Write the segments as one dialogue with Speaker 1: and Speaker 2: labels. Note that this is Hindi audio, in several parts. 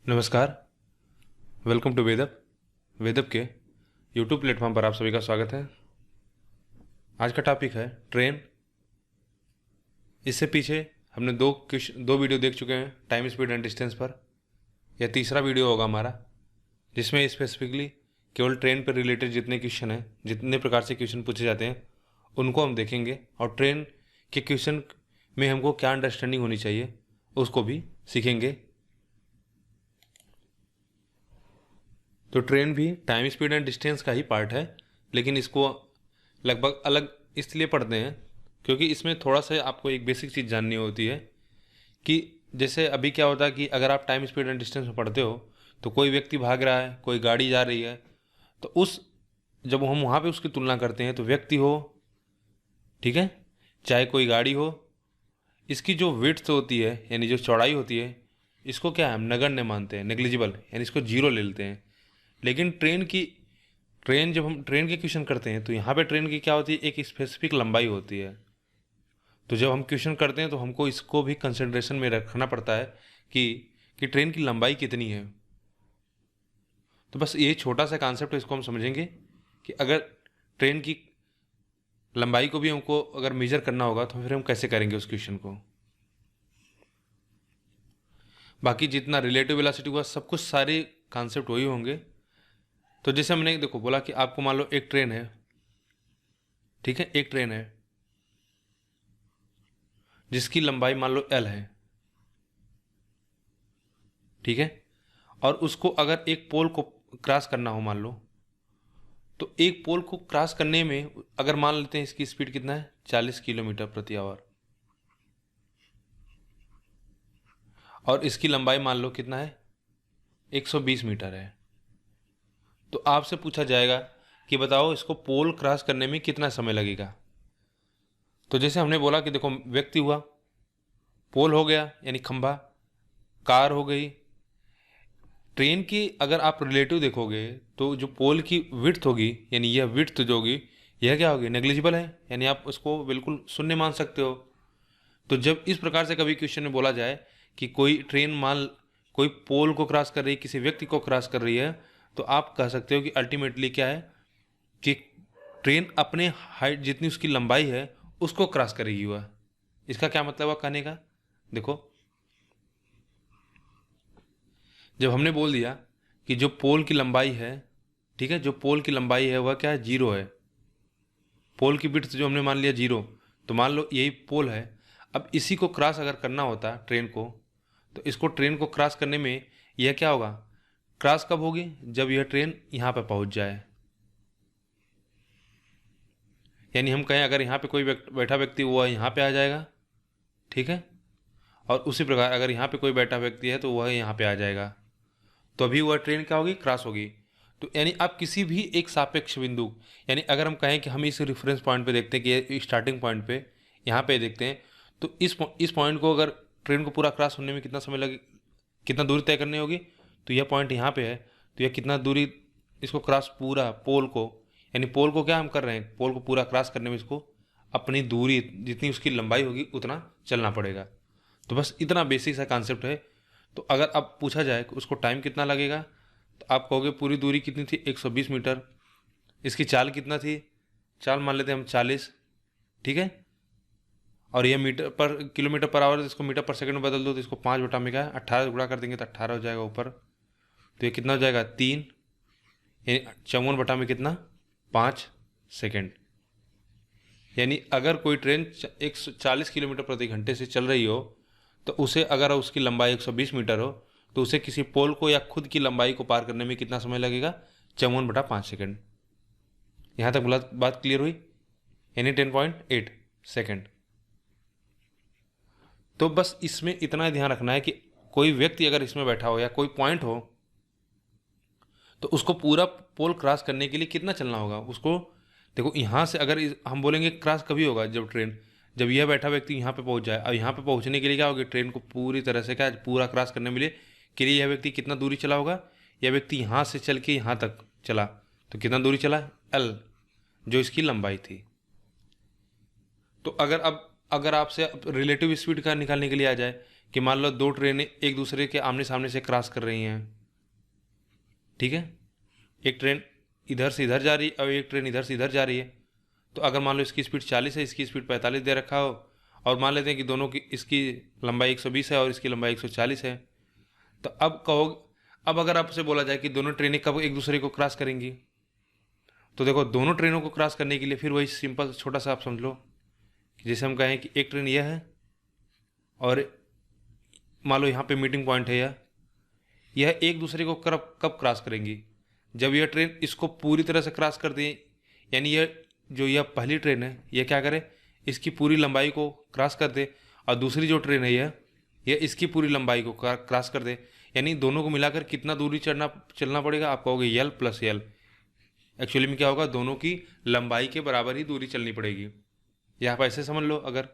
Speaker 1: नमस्कार। Welcome to वेदअप। वेदअप के यूट्यूब प्लेटफॉर्म पर आप सभी का स्वागत है। आज का टॉपिक है ट्रेन। इससे पीछे हमने दो वीडियो देख चुके हैं टाइम स्पीड एंड डिस्टेंस पर। यह तीसरा वीडियो होगा हमारा, जिसमें स्पेसिफिकली केवल ट्रेन पर रिलेटेड जितने क्वेश्चन हैं, जितने प्रकार से क्वेश्चन पूछे जाते हैं, उनको हम देखेंगे और ट्रेन के क्वेश्चन में हमको क्या अंडरस्टैंडिंग होनी चाहिए उसको भी सीखेंगे। तो ट्रेन भी टाइम स्पीड एंड डिस्टेंस का ही पार्ट है, लेकिन इसको लगभग अलग इसलिए पढ़ते हैं क्योंकि इसमें थोड़ा सा आपको एक बेसिक चीज़ जाननी होती है कि जैसे अभी क्या होता है कि अगर आप टाइम स्पीड एंड डिस्टेंस में पढ़ते हो तो कोई व्यक्ति भाग रहा है, कोई गाड़ी जा रही है, तो उस जब हम वहाँ पे उसकी तुलना करते हैं तो व्यक्ति हो, ठीक है, चाहे कोई गाड़ी हो, इसकी जो विड्थ होती है यानी जो चौड़ाई होती है, इसको क्या है हम नगण्य मानते हैं, नेग्लिजिबल, यानी इसको जीरो ले लेते हैं। लेकिन ट्रेन जब हम ट्रेन के क्वेश्चन करते हैं तो यहाँ पे ट्रेन की क्या होती है, एक स्पेसिफिक लंबाई होती है। तो जब हम क्वेश्चन करते हैं तो हमको इसको भी कंसिडरेशन में रखना पड़ता है कि ट्रेन की लंबाई कितनी है। तो बस ये छोटा सा कॉन्सेप्ट है, इसको हम समझेंगे कि अगर ट्रेन की लंबाई को भी हमको अगर मेजर करना होगा तो फिर हम कैसे करेंगे उस क्वेश्चन को। बाकी जितना रिलेटिव वेलोसिटी हुआ सब कुछ सारे कॉन्सेप्ट वही होंगे। तो जैसे हमने देखो बोला कि आपको मान लो एक ट्रेन है, ठीक है, एक ट्रेन है जिसकी लंबाई मान लो एल है, ठीक है, और उसको अगर एक पोल को क्रॉस करना हो मान लो, तो एक पोल को क्रॉस करने में अगर मान लेते हैं इसकी स्पीड कितना है 40 किलोमीटर प्रति आवर, और इसकी लंबाई मान लो कितना है 120 मीटर है, तो आपसे पूछा जाएगा कि बताओ इसको पोल क्रॉस करने में कितना समय लगेगा। तो जैसे हमने बोला कि देखो व्यक्ति हुआ, पोल हो गया यानी खंभा, कार हो गई। ट्रेन की अगर आप रिलेटिव देखोगे तो जो पोल की विड्थ होगी यानी यह विड्थ जो होगी यह क्या होगी, नेग्लिजिबल है, यानी आप उसको बिल्कुल शून्य मान सकते हो। तो जब इस प्रकार से कभी क्वेश्चन में बोला जाए कि कोई पोल को क्रॉस कर रही है, किसी व्यक्ति को क्रॉस कर रही है, तो आप कह सकते हो कि अल्टीमेटली क्या है कि ट्रेन अपने हाइट जितनी उसकी लंबाई है उसको क्रॉस करेगी वह। इसका क्या मतलब है कहने का, देखो जब हमने बोल दिया कि जो पोल की लंबाई है, ठीक है, जो पोल की लंबाई है वह क्या है, जीरो है। पोल की विड्थ जो हमने मान लिया जीरो, तो मान लो यही पोल है। अब इसी को क्रॉस अगर करना होता ट्रेन को, तो इसको ट्रेन को क्रॉस करने में यह क्या होगा, क्रॉस कब होगी, जब यह ट्रेन यहाँ पे पहुँच जाए। यानी हम कहें अगर यहाँ पे कोई बैठा व्यक्ति हुआ यहाँ पे आ जाएगा, ठीक है, और उसी प्रकार अगर यहाँ पे कोई बैठा व्यक्ति है तो वह यहाँ पे आ जाएगा, तो अभी वह ट्रेन क्या होगी, क्रॉस होगी। तो यानी आप किसी भी एक सापेक्ष बिंदु, यानी अगर हम कहें कि हम इस रेफरेंस पॉइंट पे देखते हैं कि स्टार्टिंग पॉइंट पे यहाँ पे देखते हैं, तो इस पॉइंट को अगर ट्रेन को पूरा क्रॉस होने में कितना समय लगे, कितना दूरी तय करनी होगी, तो यह पॉइंट यहाँ पे है, तो यह कितना दूरी इसको क्रॉस पूरा पोल को, यानी पोल को क्या हम कर रहे हैं, पोल को पूरा क्रॉस करने में इसको अपनी दूरी जितनी उसकी लंबाई होगी उतना चलना पड़ेगा। तो बस इतना बेसिक सा कॉन्सेप्ट है। तो अगर अब पूछा जाए कि उसको टाइम कितना लगेगा, तो आप कहोगे पूरी दूरी कितनी थी 120 मीटर, इसकी चाल कितना थी, चाल मान लेते हैं हम 40, ठीक है, और ये किलोमीटर पर आवर, इसको मीटर पर सेकंड में बदल दो तो इसको 5 बटा में क्या 18 गुणा कर देंगे तो 18 हो जाएगा ऊपर, तो ये कितना हो जाएगा 3, यानी 54 बटा में कितना 5 सेकेंड। यानी अगर कोई ट्रेन 140 किलोमीटर प्रति घंटे से चल रही हो, तो उसे अगर उसकी लंबाई 120 मीटर हो, तो उसे किसी पोल को या खुद की लंबाई को पार करने में कितना समय लगेगा, 54 बटा 5 सेकेंड। यहाँ तक बात क्लियर हुई, यानी 10.8 सेकेंड। तो बस इसमें इतना ध्यान रखना है कि कोई व्यक्ति अगर इसमें बैठा हो या कोई पॉइंट हो, तो उसको पूरा पोल क्रॉस करने के लिए कितना चलना होगा उसको। देखो यहाँ से अगर हम बोलेंगे क्रॉस कभी होगा जब यह बैठा व्यक्ति यहाँ पे पहुँच जाए। अब यहाँ पे पहुँचने के लिए क्या होगी, ट्रेन को पूरी तरह से क्या पूरा क्रॉस करने के लिए यह व्यक्ति कितना दूरी चला होगा, यह व्यक्ति यहाँ से चल के यहाँ तक चला, तो कितना दूरी चला, एल, जो इसकी लंबाई थी। तो अगर आपसे रिलेटिव स्पीड का निकालने के लिए आ जाए कि मान लो दो ट्रेनें एक दूसरे के आमने सामने से क्रॉस कर रही हैं, ठीक है, एक ट्रेन इधर से इधर जा रही है और एक ट्रेन इधर से इधर जा रही है। तो अगर मान लो इसकी स्पीड 40 है, इसकी स्पीड 45 दे रखा हो, और मान लेते हैं कि दोनों की, इसकी लंबाई 120 है और इसकी लंबाई 140 है, तो अब कहो, अब अगर आपसे बोला जाए कि दोनों ट्रेनें कब एक दूसरे को क्रॉस करेंगी, तो देखो दोनों ट्रेनों को क्रॉस करने के लिए फिर वही सिंपल छोटा सा आप समझ लो कि जैसे हम कहें कि एक ट्रेन यह है और मान लो यहाँ पे मीटिंग पॉइंट है, यह एक दूसरे को कब कब क्रॉस करेंगी, जब यह ट्रेन इसको पूरी तरह से क्रॉस कर दे, यानी यह पहली ट्रेन है, यह क्या करे, इसकी पूरी लंबाई को क्रॉस कर दे, और दूसरी जो ट्रेन है यह इसकी पूरी लंबाई को क्रॉस कर दे, यानी दोनों को मिलाकर कितना दूरी चलना पड़ेगा, आप कहोगे यल प्लस यल। एक्चुअली में क्या होगा, दोनों की लंबाई के बराबर ही दूरी चलनी पड़ेगी। यह आप ऐसे समझ लो, अगर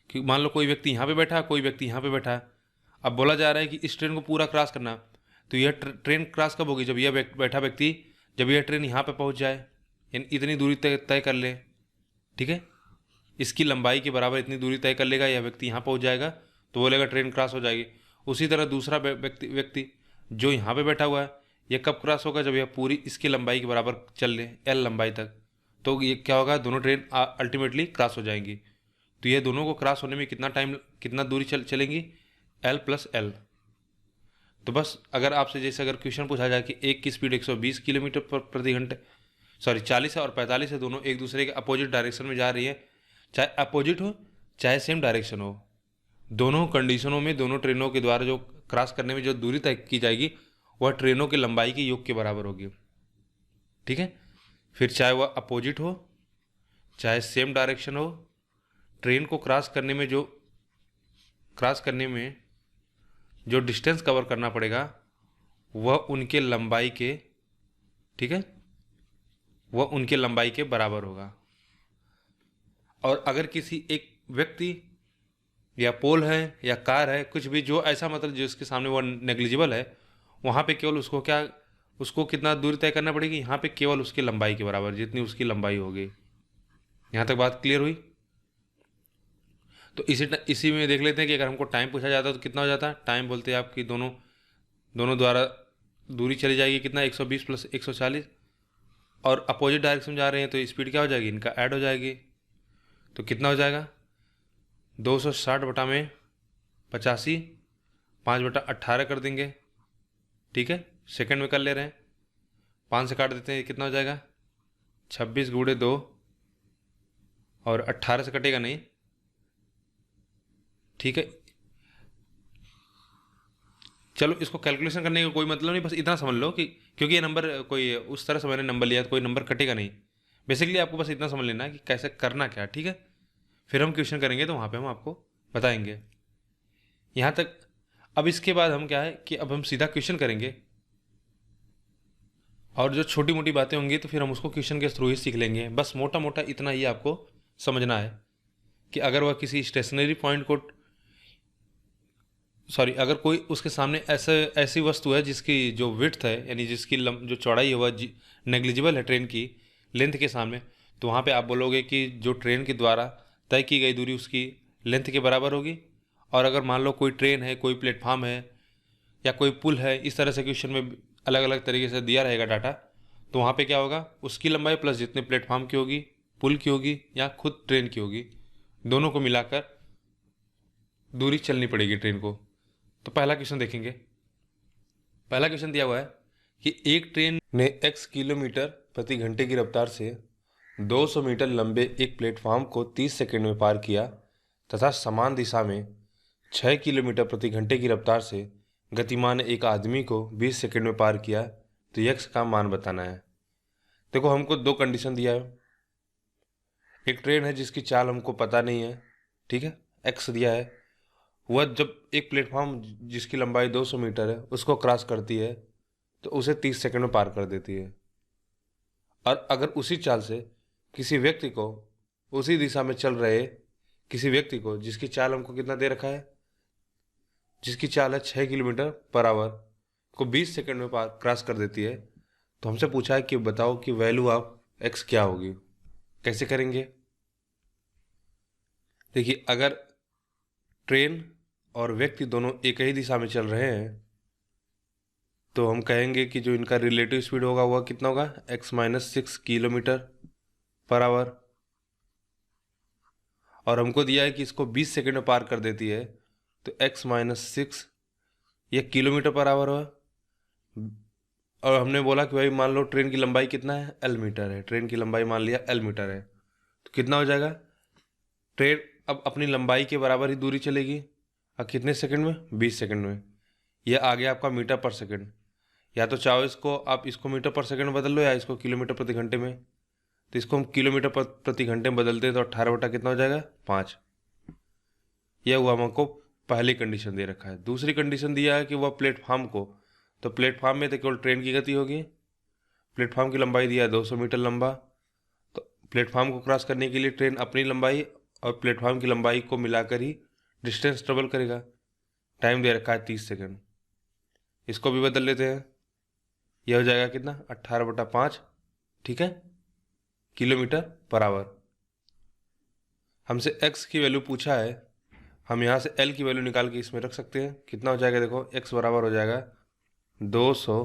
Speaker 1: कि मान लो कोई व्यक्ति यहाँ पे बैठा है, कोई व्यक्ति यहाँ पे बैठा है, अब बोला जा रहा है कि इस ट्रेन को पूरा क्रॉस करना, तो यह ट्रेन क्रॉस कब होगी, जब यह बैठा व्यक्ति, जब यह ट्रेन यहाँ पे पहुँच जाए, यानी इतनी दूरी तय कर ले, ठीक है, इसकी लंबाई के बराबर इतनी दूरी तय कर लेगा, यह व्यक्ति यहाँ पहुँच जाएगा तो बोलेगा ट्रेन क्रॉस हो जाएगी। उसी तरह दूसरा व्यक्ति जो यहाँ पे बैठा हुआ है, यह कब क्रॉस होगा, जब यह पूरी इसकी लंबाई के बराबर चल ले, एल लंबाई तक, तो ये क्या होगा, दोनों ट्रेन अल्टीमेटली क्रॉस हो जाएंगी। तो ये दोनों को क्रॉस होने में कितना दूरी चलेंगी, एल प्लस एल। तो बस अगर आपसे जैसे अगर क्वेश्चन पूछा जाए कि एक की स्पीड 120 किलोमीटर प्रति घंटे, सॉरी 40 है और 45 है, दोनों एक दूसरे के अपोजिट डायरेक्शन में जा रही है, चाहे अपोजिट हो चाहे सेम डायरेक्शन हो, दोनों कंडीशनों में दोनों ट्रेनों के द्वारा जो क्रॉस करने में जो दूरी तय की जाएगी वह ट्रेनों की लंबाई के योग के बराबर होगी, ठीक है। फिर चाहे वह अपोजिट हो चाहे सेम डायरेक्शन हो, ट्रेन को क्रॉस करने में जो डिस्टेंस कवर करना पड़ेगा वह उनके लंबाई के, ठीक है, वह उनके लंबाई के बराबर होगा। और अगर किसी एक व्यक्ति या पोल है या कार है, कुछ भी जो ऐसा मतलब जिसके सामने वह नेग्लिजिबल है, वहाँ पे केवल उसको कितना दूरी तय करना पड़ेगी, यहाँ पे केवल उसकी लंबाई के बराबर, जितनी उसकी लंबाई होगी। यहाँ तक बात क्लियर हुई। तो इसी में देख लेते हैं कि अगर हमको टाइम पूछा जाता है तो कितना हो जाता है। टाइम बोलते हैं आपकी दोनों द्वारा दूरी चली जाएगी कितना, 120 प्लस 140, और अपोजिट डायरेक्शन जा रहे हैं तो स्पीड क्या हो जाएगी, इनका ऐड हो जाएगी। तो कितना हो जाएगा, 260 बटा में 85, 5/18 कर देंगे, ठीक है, सेकंड में कर ले रहे हैं, 5 से काट देते हैं, कितना हो जाएगा 26 गुणे 2, और 18 से कटेगा नहीं, ठीक है। चलो इसको कैलकुलेशन करने का कोई मतलब नहीं, बस इतना समझ लो कि क्योंकि ये नंबर कोई उस तरह से मैंने नंबर लिया तो कोई नंबर कटेगा नहीं, बेसिकली आपको बस इतना समझ लेना है कि कैसे करना क्या, ठीक है। फिर हम क्वेश्चन करेंगे तो वहाँ पे हम आपको बताएंगे। यहाँ तक अब इसके बाद हम क्या है कि अब हम सीधा क्वेश्चन करेंगे, और जो छोटी मोटी बातें होंगी तो फिर हम उसको क्वेश्चन के थ्रू ही सीख लेंगे। बस मोटा मोटा इतना ही आपको समझना है कि अगर वह किसी स्टेशनरी पॉइंट को, सॉरी, अगर कोई उसके सामने ऐसी वस्तु है जिसकी जो विड्थ है, यानी जिसकी जो चौड़ाई है वह नेग्लिजिबल है ट्रेन की लेंथ के सामने, तो वहाँ पे आप बोलोगे कि जो ट्रेन के द्वारा तय की गई दूरी उसकी लेंथ के बराबर होगी। और अगर मान लो कोई ट्रेन है, कोई प्लेटफॉर्म है या कोई पुल है, इस तरह से क्वेश्चन में अलग अलग तरीके से दिया रहेगा डाटा, तो वहाँ पे क्या होगा, उसकी लंबाई प्लस जितने प्लेटफॉर्म की होगी, पुल की होगी या खुद ट्रेन की होगी, दोनों को मिलाकर दूरी चलनी पड़ेगी ट्रेन को। तो पहला क्वेश्चन देखेंगे। पहला क्वेश्चन दिया हुआ है कि एक ट्रेन ने x किलोमीटर प्रति घंटे की रफ्तार से 200 मीटर लंबे एक प्लेटफॉर्म को 30 सेकंड में पार किया तथा समान दिशा में 6 किलोमीटर प्रति घंटे की रफ्तार से गतिमान एक आदमी को 20 सेकंड में पार किया, तो x का मान बताना है। देखो हमको दो कंडीशन दिया है, एक ट्रेन है जिसकी चाल हमको पता नहीं है, ठीक है, x दिया है, वह जब एक प्लेटफॉर्म जिसकी लंबाई 200 मीटर है उसको क्रॉस करती है तो उसे 30 सेकंड में पार कर देती है। और अगर उसी चाल से किसी व्यक्ति को, उसी दिशा में चल रहे किसी व्यक्ति को, जिसकी चाल हमको कितना दे रखा है, जिसकी चाल है 6 किलोमीटर पर आवर, को 20 सेकंड में पार क्रॉस कर देती है, तो हमसे पूछा है कि बताओ कि वैल्यू ऑफ x क्या होगी। कैसे करेंगे, देखिए अगर ट्रेन और व्यक्ति दोनों एक ही दिशा में चल रहे हैं तो हम कहेंगे कि जो इनका रिलेटिव स्पीड होगा वह कितना होगा, x-6 किलोमीटर पर आवर। और हमको दिया है कि इसको 20 सेकंड में पार कर देती है, तो x-6 ये किलोमीटर पर आवर हुआ। और हमने बोला कि भाई मान लो ट्रेन की लंबाई कितना है, l मीटर है। ट्रेन की लंबाई मान लिया l मीटर है, तो कितना हो जाएगा, ट्रेन अब अपनी लंबाई के बराबर ही दूरी चलेगी। और कितने सेकंड में, 20 सेकंड में। यह आ गया आपका मीटर पर सेकंड। या तो चाहो इसको आप इसको मीटर पर सेकंड में बदल लो या इसको किलोमीटर प्रति घंटे में। तो इसको हम किलोमीटर प्रति घंटे में बदलते हैं तो 18 बटा कितना हो जाएगा, 5। यह हुआ हमको पहली कंडीशन दे रखा है। दूसरी कंडीशन दिया है कि वह प्लेटफार्म को, तो प्लेटफार्म में तो केवल ट्रेन की गति होगी। प्लेटफार्म की लंबाई दिया है 200 मीटर लंबा, तो प्लेटफार्म को क्रॉस करने के लिए ट्रेन अपनी लंबाई और प्लेटफार्म की लंबाई को मिलाकर ही डिस्टेंस ट्रेवल करेगा। टाइम दे रखा है 30 सेकंड। इसको भी बदल लेते हैं, यह हो जाएगा कितना, 18 बटा 5, ठीक है, किलोमीटर पर आवर। हमसे x की वैल्यू पूछा है, हम यहाँ से l की वैल्यू निकाल के इसमें रख सकते हैं। कितना हो जाएगा, देखो x बराबर हो जाएगा 200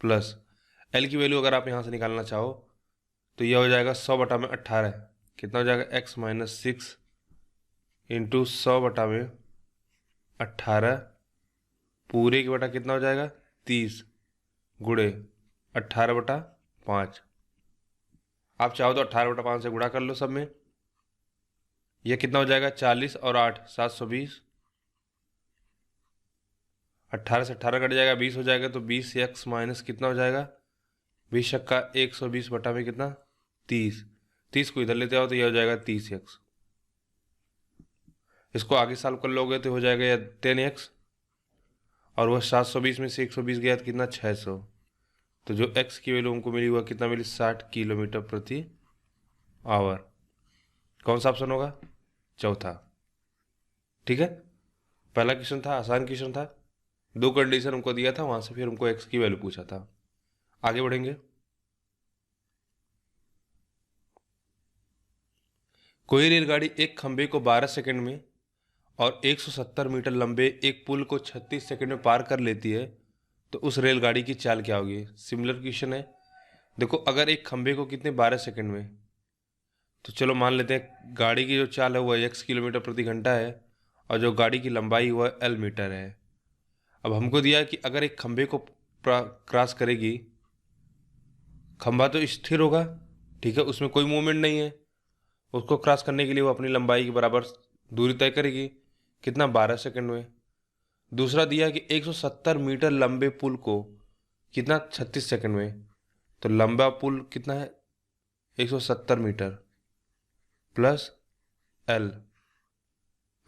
Speaker 1: प्लस l की वैल्यू अगर आप यहाँ से निकालना चाहो तो यह हो जाएगा 100 बटा में 18। कितना हो जाएगा, x-6 इंटू 100 बटा में 18 पूरे के बटा कितना हो जाएगा, 30 गुणे 18 बटा 5। आप चाहो तो 18 बटा 5 से गुणा कर लो सब में। यह कितना हो जाएगा, 40 और 8 720। 18 से 18 कट जाएगा, 20 हो जाएगा, तो 20x माइनस कितना हो जाएगा, 20 का 120 बटा में कितना, 30। 30 को इधर लेते आओ तो यह हो जाएगा 30x। इसको आगे सॉल्व कर लोगे तो हो जाएगा यह 10x, और वह 720 में से 120 गया तो कितना, 600। तो जो x की वैल्यू हमको मिली वह कितना मिली, 60 किलोमीटर प्रति आवर। कौन सा ऑप्शन होगा, चौथा। ठीक है, पहला क्वेश्चन था, आसान क्वेश्चन था। 2 कंडीशन हमको दिया था, वहां से फिर हमको x की वैल्यू पूछा था। आगे बढ़ेंगे। कोई रेलगाड़ी एक खंबे को 12 सेकंड में और 170 मीटर लंबे एक पुल को 36 सेकंड में पार कर लेती है, तो उस रेलगाड़ी की चाल क्या होगी। सिमिलर क्वेश्चन है। देखो अगर एक खंबे को कितने 12 सेकंड में, तो चलो मान लेते हैं गाड़ी की जो चाल है वह x किलोमीटर प्रति घंटा है और जो गाड़ी की लंबाई वह l मीटर है। अब हमको दिया है कि अगर एक खंबे को क्रॉस करेगी, खंबा तो स्थिर होगा, ठीक है, उसमें कोई मूवमेंट नहीं है। उसको क्रॉस करने के लिए वो अपनी लंबाई के बराबर दूरी तय करेगी, कितना, 12 सेकंड में। दूसरा दिया है कि 170 मीटर लंबे पुल को कितना, 36 सेकंड में। तो लंबा पुल कितना है, 170 मीटर प्लस l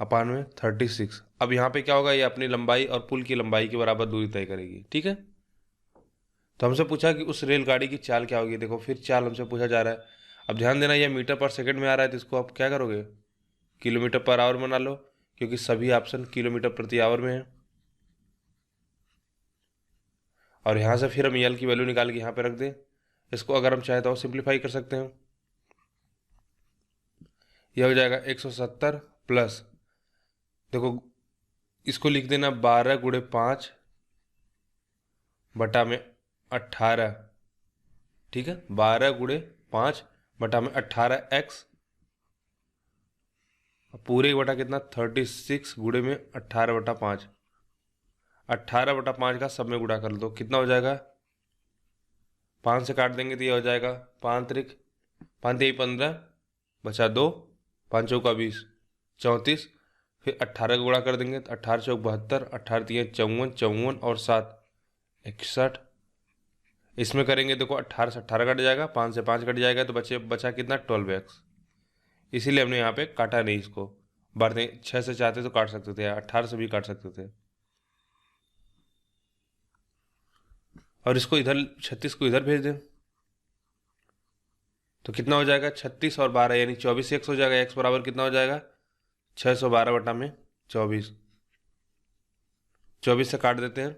Speaker 1: अपान में 36। अब यहाँ पे क्या होगा, ये अपनी लंबाई और पुल की लंबाई के बराबर दूरी तय करेगी, ठीक है। तो हमसे पूछा कि उस रेलगाड़ी की चाल क्या होगी। देखो फिर चाल हमसे पूछा जा रहा है। अब ध्यान देना, ये मीटर पर सेकंड में आ रहा है तो इसको आप क्या करोगे, किलोमीटर पर आवर बना लो, क्योंकि सभी ऑप्शन किलोमीटर प्रति आवर में है। और यहाँ से फिर हम एल की वैल्यू निकाल के यहाँ पे रख दें। इसको अगर हम चाहे तो सिंप्लीफाई कर सकते हैं। यह हो जाएगा 170 प्लस, देखो इसको लिख देना 12 गुणे 5 बटा में 18, ठीक है, 12 गुणे 5 बटा में 18x पूरे बटा कितना, 36 गुणे में 18 बटा 5। 18 बटा 5 का सब में गुणा कर दो, कितना हो जाएगा, 5 से काट देंगे तो ये हो जाएगा 5 त्रिक 5 3 15 बचा 2, 5 चौका 20 34, फिर 18 का गुणा कर देंगे तो 18 चौक 72, 18 3 54, 54 और 7 61। इसमें करेंगे देखो 18 से 18 कट जाएगा, 5 से 5 कट जाएगा, तो बचा कितना, 12x। इसीलिए हमने यहाँ पे काटा नहीं इसको। बढ़ते 6 से चाहते तो काट सकते थे, 18 से भी काट सकते थे। और इसको इधर 36 को इधर भेज दें तो कितना हो जाएगा, 36 और 12 यानी 24x हो जाएगा। x बराबर कितना हो जाएगा, 612 बटा में 24। 24 से काट देते हैं,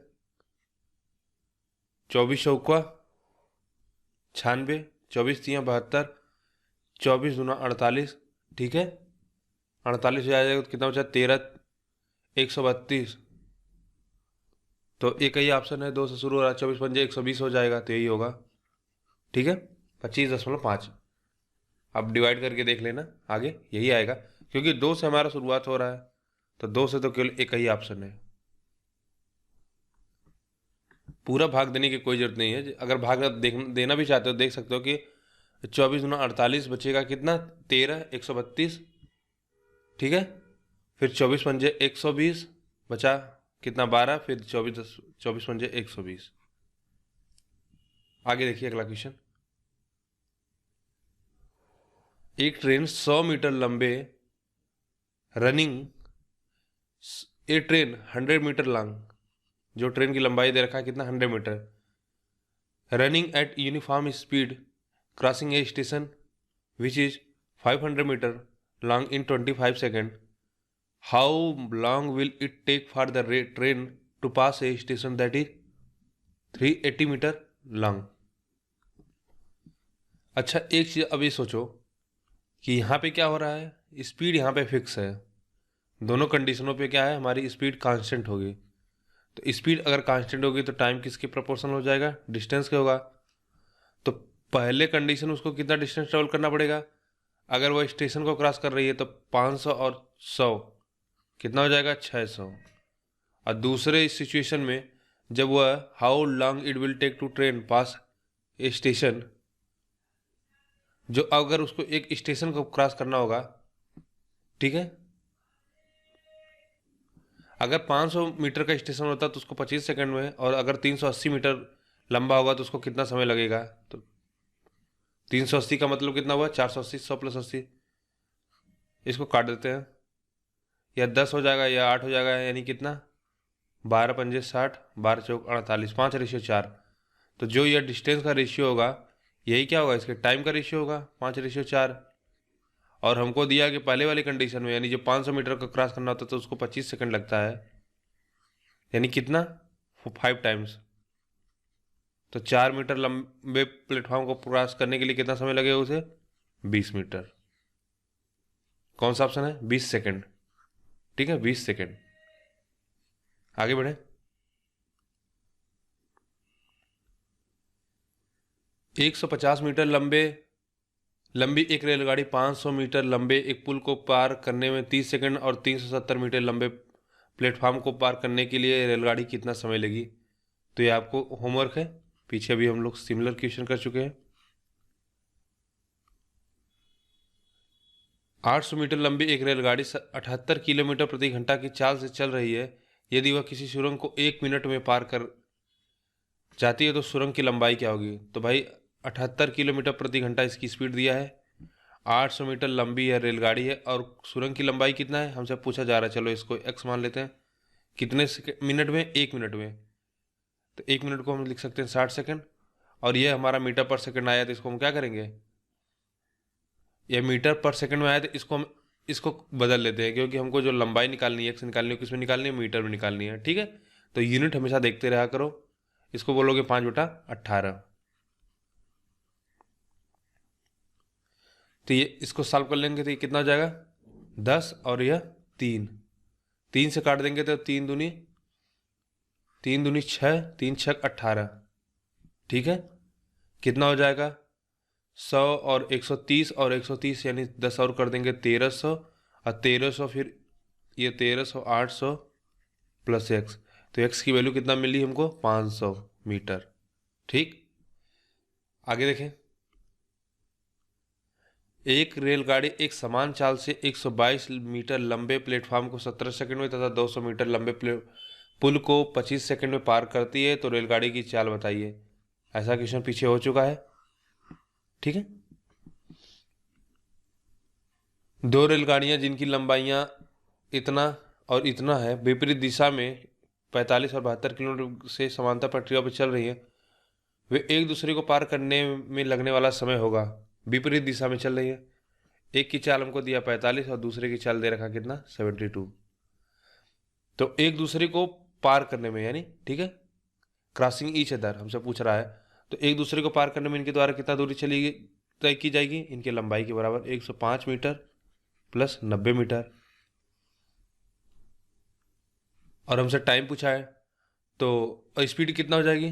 Speaker 1: 24 चौका 96, 24 3 72, 24 दूना 48, ठीक है, 48 हो जाएगा तो कितना बचा, 13 132, तो एक ही ऑप्शन है, 2 से शुरू हो रहा है, 24 पंजे 120 हो जाएगा, तो यही होगा। ठीक है, 25.5। अब डिवाइड करके देख लेना, आगे यही आएगा, क्योंकि 2 से हमारा शुरुआत हो रहा है, तो 2 से तो केवल एक ही ऑप्शन है। पूरा भाग देने की कोई जरूरत नहीं है, अगर भाग देना भी चाहते हो देख सकते हो कि 24 गुना 48 बचेगा कितना, 13, 132। ठीक है, फिर 24 पंजे 120 बचा कितना, 12, फिर 24 पंजे 120। आगे देखिए अगला क्वेश्चन। एक ट्रेन 100 मीटर लंबे running, a train 100 metre long, जो ट्रेन की लंबाई दे रखा है कितना, 100 metre, running at uniform speed crossing a station which is 500 metre long in 25 second, how long will it take for the train to pass a station that is 380 metre long. अच्छा, एक चीज अभी सोचो कि यहाँ पे क्या हो रहा है, स्पीड यहाँ पे फिक्स है, दोनों कंडीशनों पे क्या है, हमारी स्पीड कांस्टेंट होगी। तो स्पीड अगर कांस्टेंट होगी तो टाइम किसके प्रोपोर्शनल हो जाएगा, डिस्टेंस के होगा। तो पहले कंडीशन उसको कितना डिस्टेंस ट्रेवल करना पड़ेगा, अगर वो स्टेशन को क्रॉस कर रही है तो 500 और 100 कितना हो जाएगा, 600। और दूसरे सिचुएशन में जब वह how long it will take to train pass a station, जो अगर उसको एक स्टेशन को क्रॉस करना होगा, ठीक है, अगर 500 मीटर का स्टेशन होता तो उसको 25 सेकंड में, और अगर 380 मीटर लंबा होगा तो उसको कितना समय लगेगा, तो 380 का मतलब कितना हुआ, 480, 100 प्लस 80, इसको काट देते हैं, या 10 हो जाएगा या 8 हो जाएगा, यानी कितना, 12 पंजे 60, 12 चौक 48, 5:4। तो जो यह डिस्टेंस का रेशियो होगा यही क्या होगा, इसके टाइम का रेशियो होगा, 5:4। और हमको दिया कि पहले वाली कंडीशन में, यानी जो 500 मीटर का क्रॉस करना होता है तो उसको 25 सेकंड लगता है, यानी कितना, 5 टाइम्स। तो 4 मीटर लंबे प्लेटफॉर्म को क्रॉस करने के लिए कितना समय लगेगा उसे, 20 मीटर। कौन सा ऑप्शन है, 20 सेकंड। ठीक है, 20 सेकंड। आगे बढ़े। एक 150 मीटर लंबी एक रेलगाड़ी 500 मीटर लंबे एक पुल को पार करने में 30 सेकंड और 370 मीटर लंबे प्लेटफॉर्म को पार करने के लिए रेलगाड़ी कितना समय लेगी। तो ये आपको होमवर्क है, पीछे भी हम लोग सिमिलर क्वेश्चन कर चुके हैं। 800 मीटर लंबी एक रेलगाड़ी 78 किलोमीटर प्रति घंटा की चाल से चल रही है, यदि वह किसी सुरंग को 1 मिनट में पार कर जाती है तो सुरंग की लंबाई क्या होगी। तो भाई 78 किलोमीटर प्रति घंटा इसकी स्पीड दिया है, 800 मीटर लंबी है रेलगाड़ी है, और सुरंग की लंबाई कितना है हमसे पूछा जा रहा है, चलो इसको x मान लेते हैं। कितने मिनट में, 1 मिनट में, तो 1 मिनट को हम लिख सकते हैं 60 सेकंड, और ये हमारा मीटर पर सेकंड आया तो इसको हम क्या करेंगे, ये मीटर पर सेकंड में आया तो इसको बदल लेते हैं, क्योंकि हमको जो लंबाई निकालनी है, x निकालनी है, किसमें निकालनी है, मीटर में निकालनी है। ठीक है, तो यूनिट हमेशा देखते रहा करो, इसको बोलोगे 5/18। तो ये इसको सॉल्व कर लेंगे तो ये कितना हो जाएगा, 10, और यह 3 से काट देंगे तो 3 दूनी 6, 3×6 18। ठीक है, कितना हो जाएगा, 100 और 130 और 130, यानी 10 और कर देंगे 1300, और 1300 फिर ये 1300, 800 प्लस x, तो x की वैल्यू कितना मिली हमको, 500 मीटर। ठीक, आगे देखें। एक रेलगाड़ी एक समान चाल से 122 मीटर लंबे प्लेटफॉर्म को 17 सेकंड में तथा 200 मीटर लंबे पुल को 25 सेकंड में पार करती है, तो रेलगाड़ी की चाल बताइए। ऐसा क्वेश्चन पीछे हो चुका है। ठीक है, दो रेलगाड़ियां जिनकी लंबाइयां इतना और इतना है, विपरीत दिशा में 45 और 72 किलोमीटर से समांतर पटरियों पर चल रही है, वे एक दूसरे को पार करने में लगने वाला समय होगा, विपरीत दिशा में चल रही है। एक की चाल हमको दिया 45 और दूसरे की चाल दे रखा कितना, 72। तो एक दूसरे को पार करने में, यानी ठीक है, क्रॉसिंग ईच अदर हमसे पूछ रहा है, तो एक दूसरे को पार करने में इनके द्वारा कितना दूरी चलेगी, तय की जाएगी, इनके लंबाई के बराबर 105 मीटर प्लस 90 मीटर। और हमसे टाइम पूछा है, तो स्पीड कितना हो जाएगी,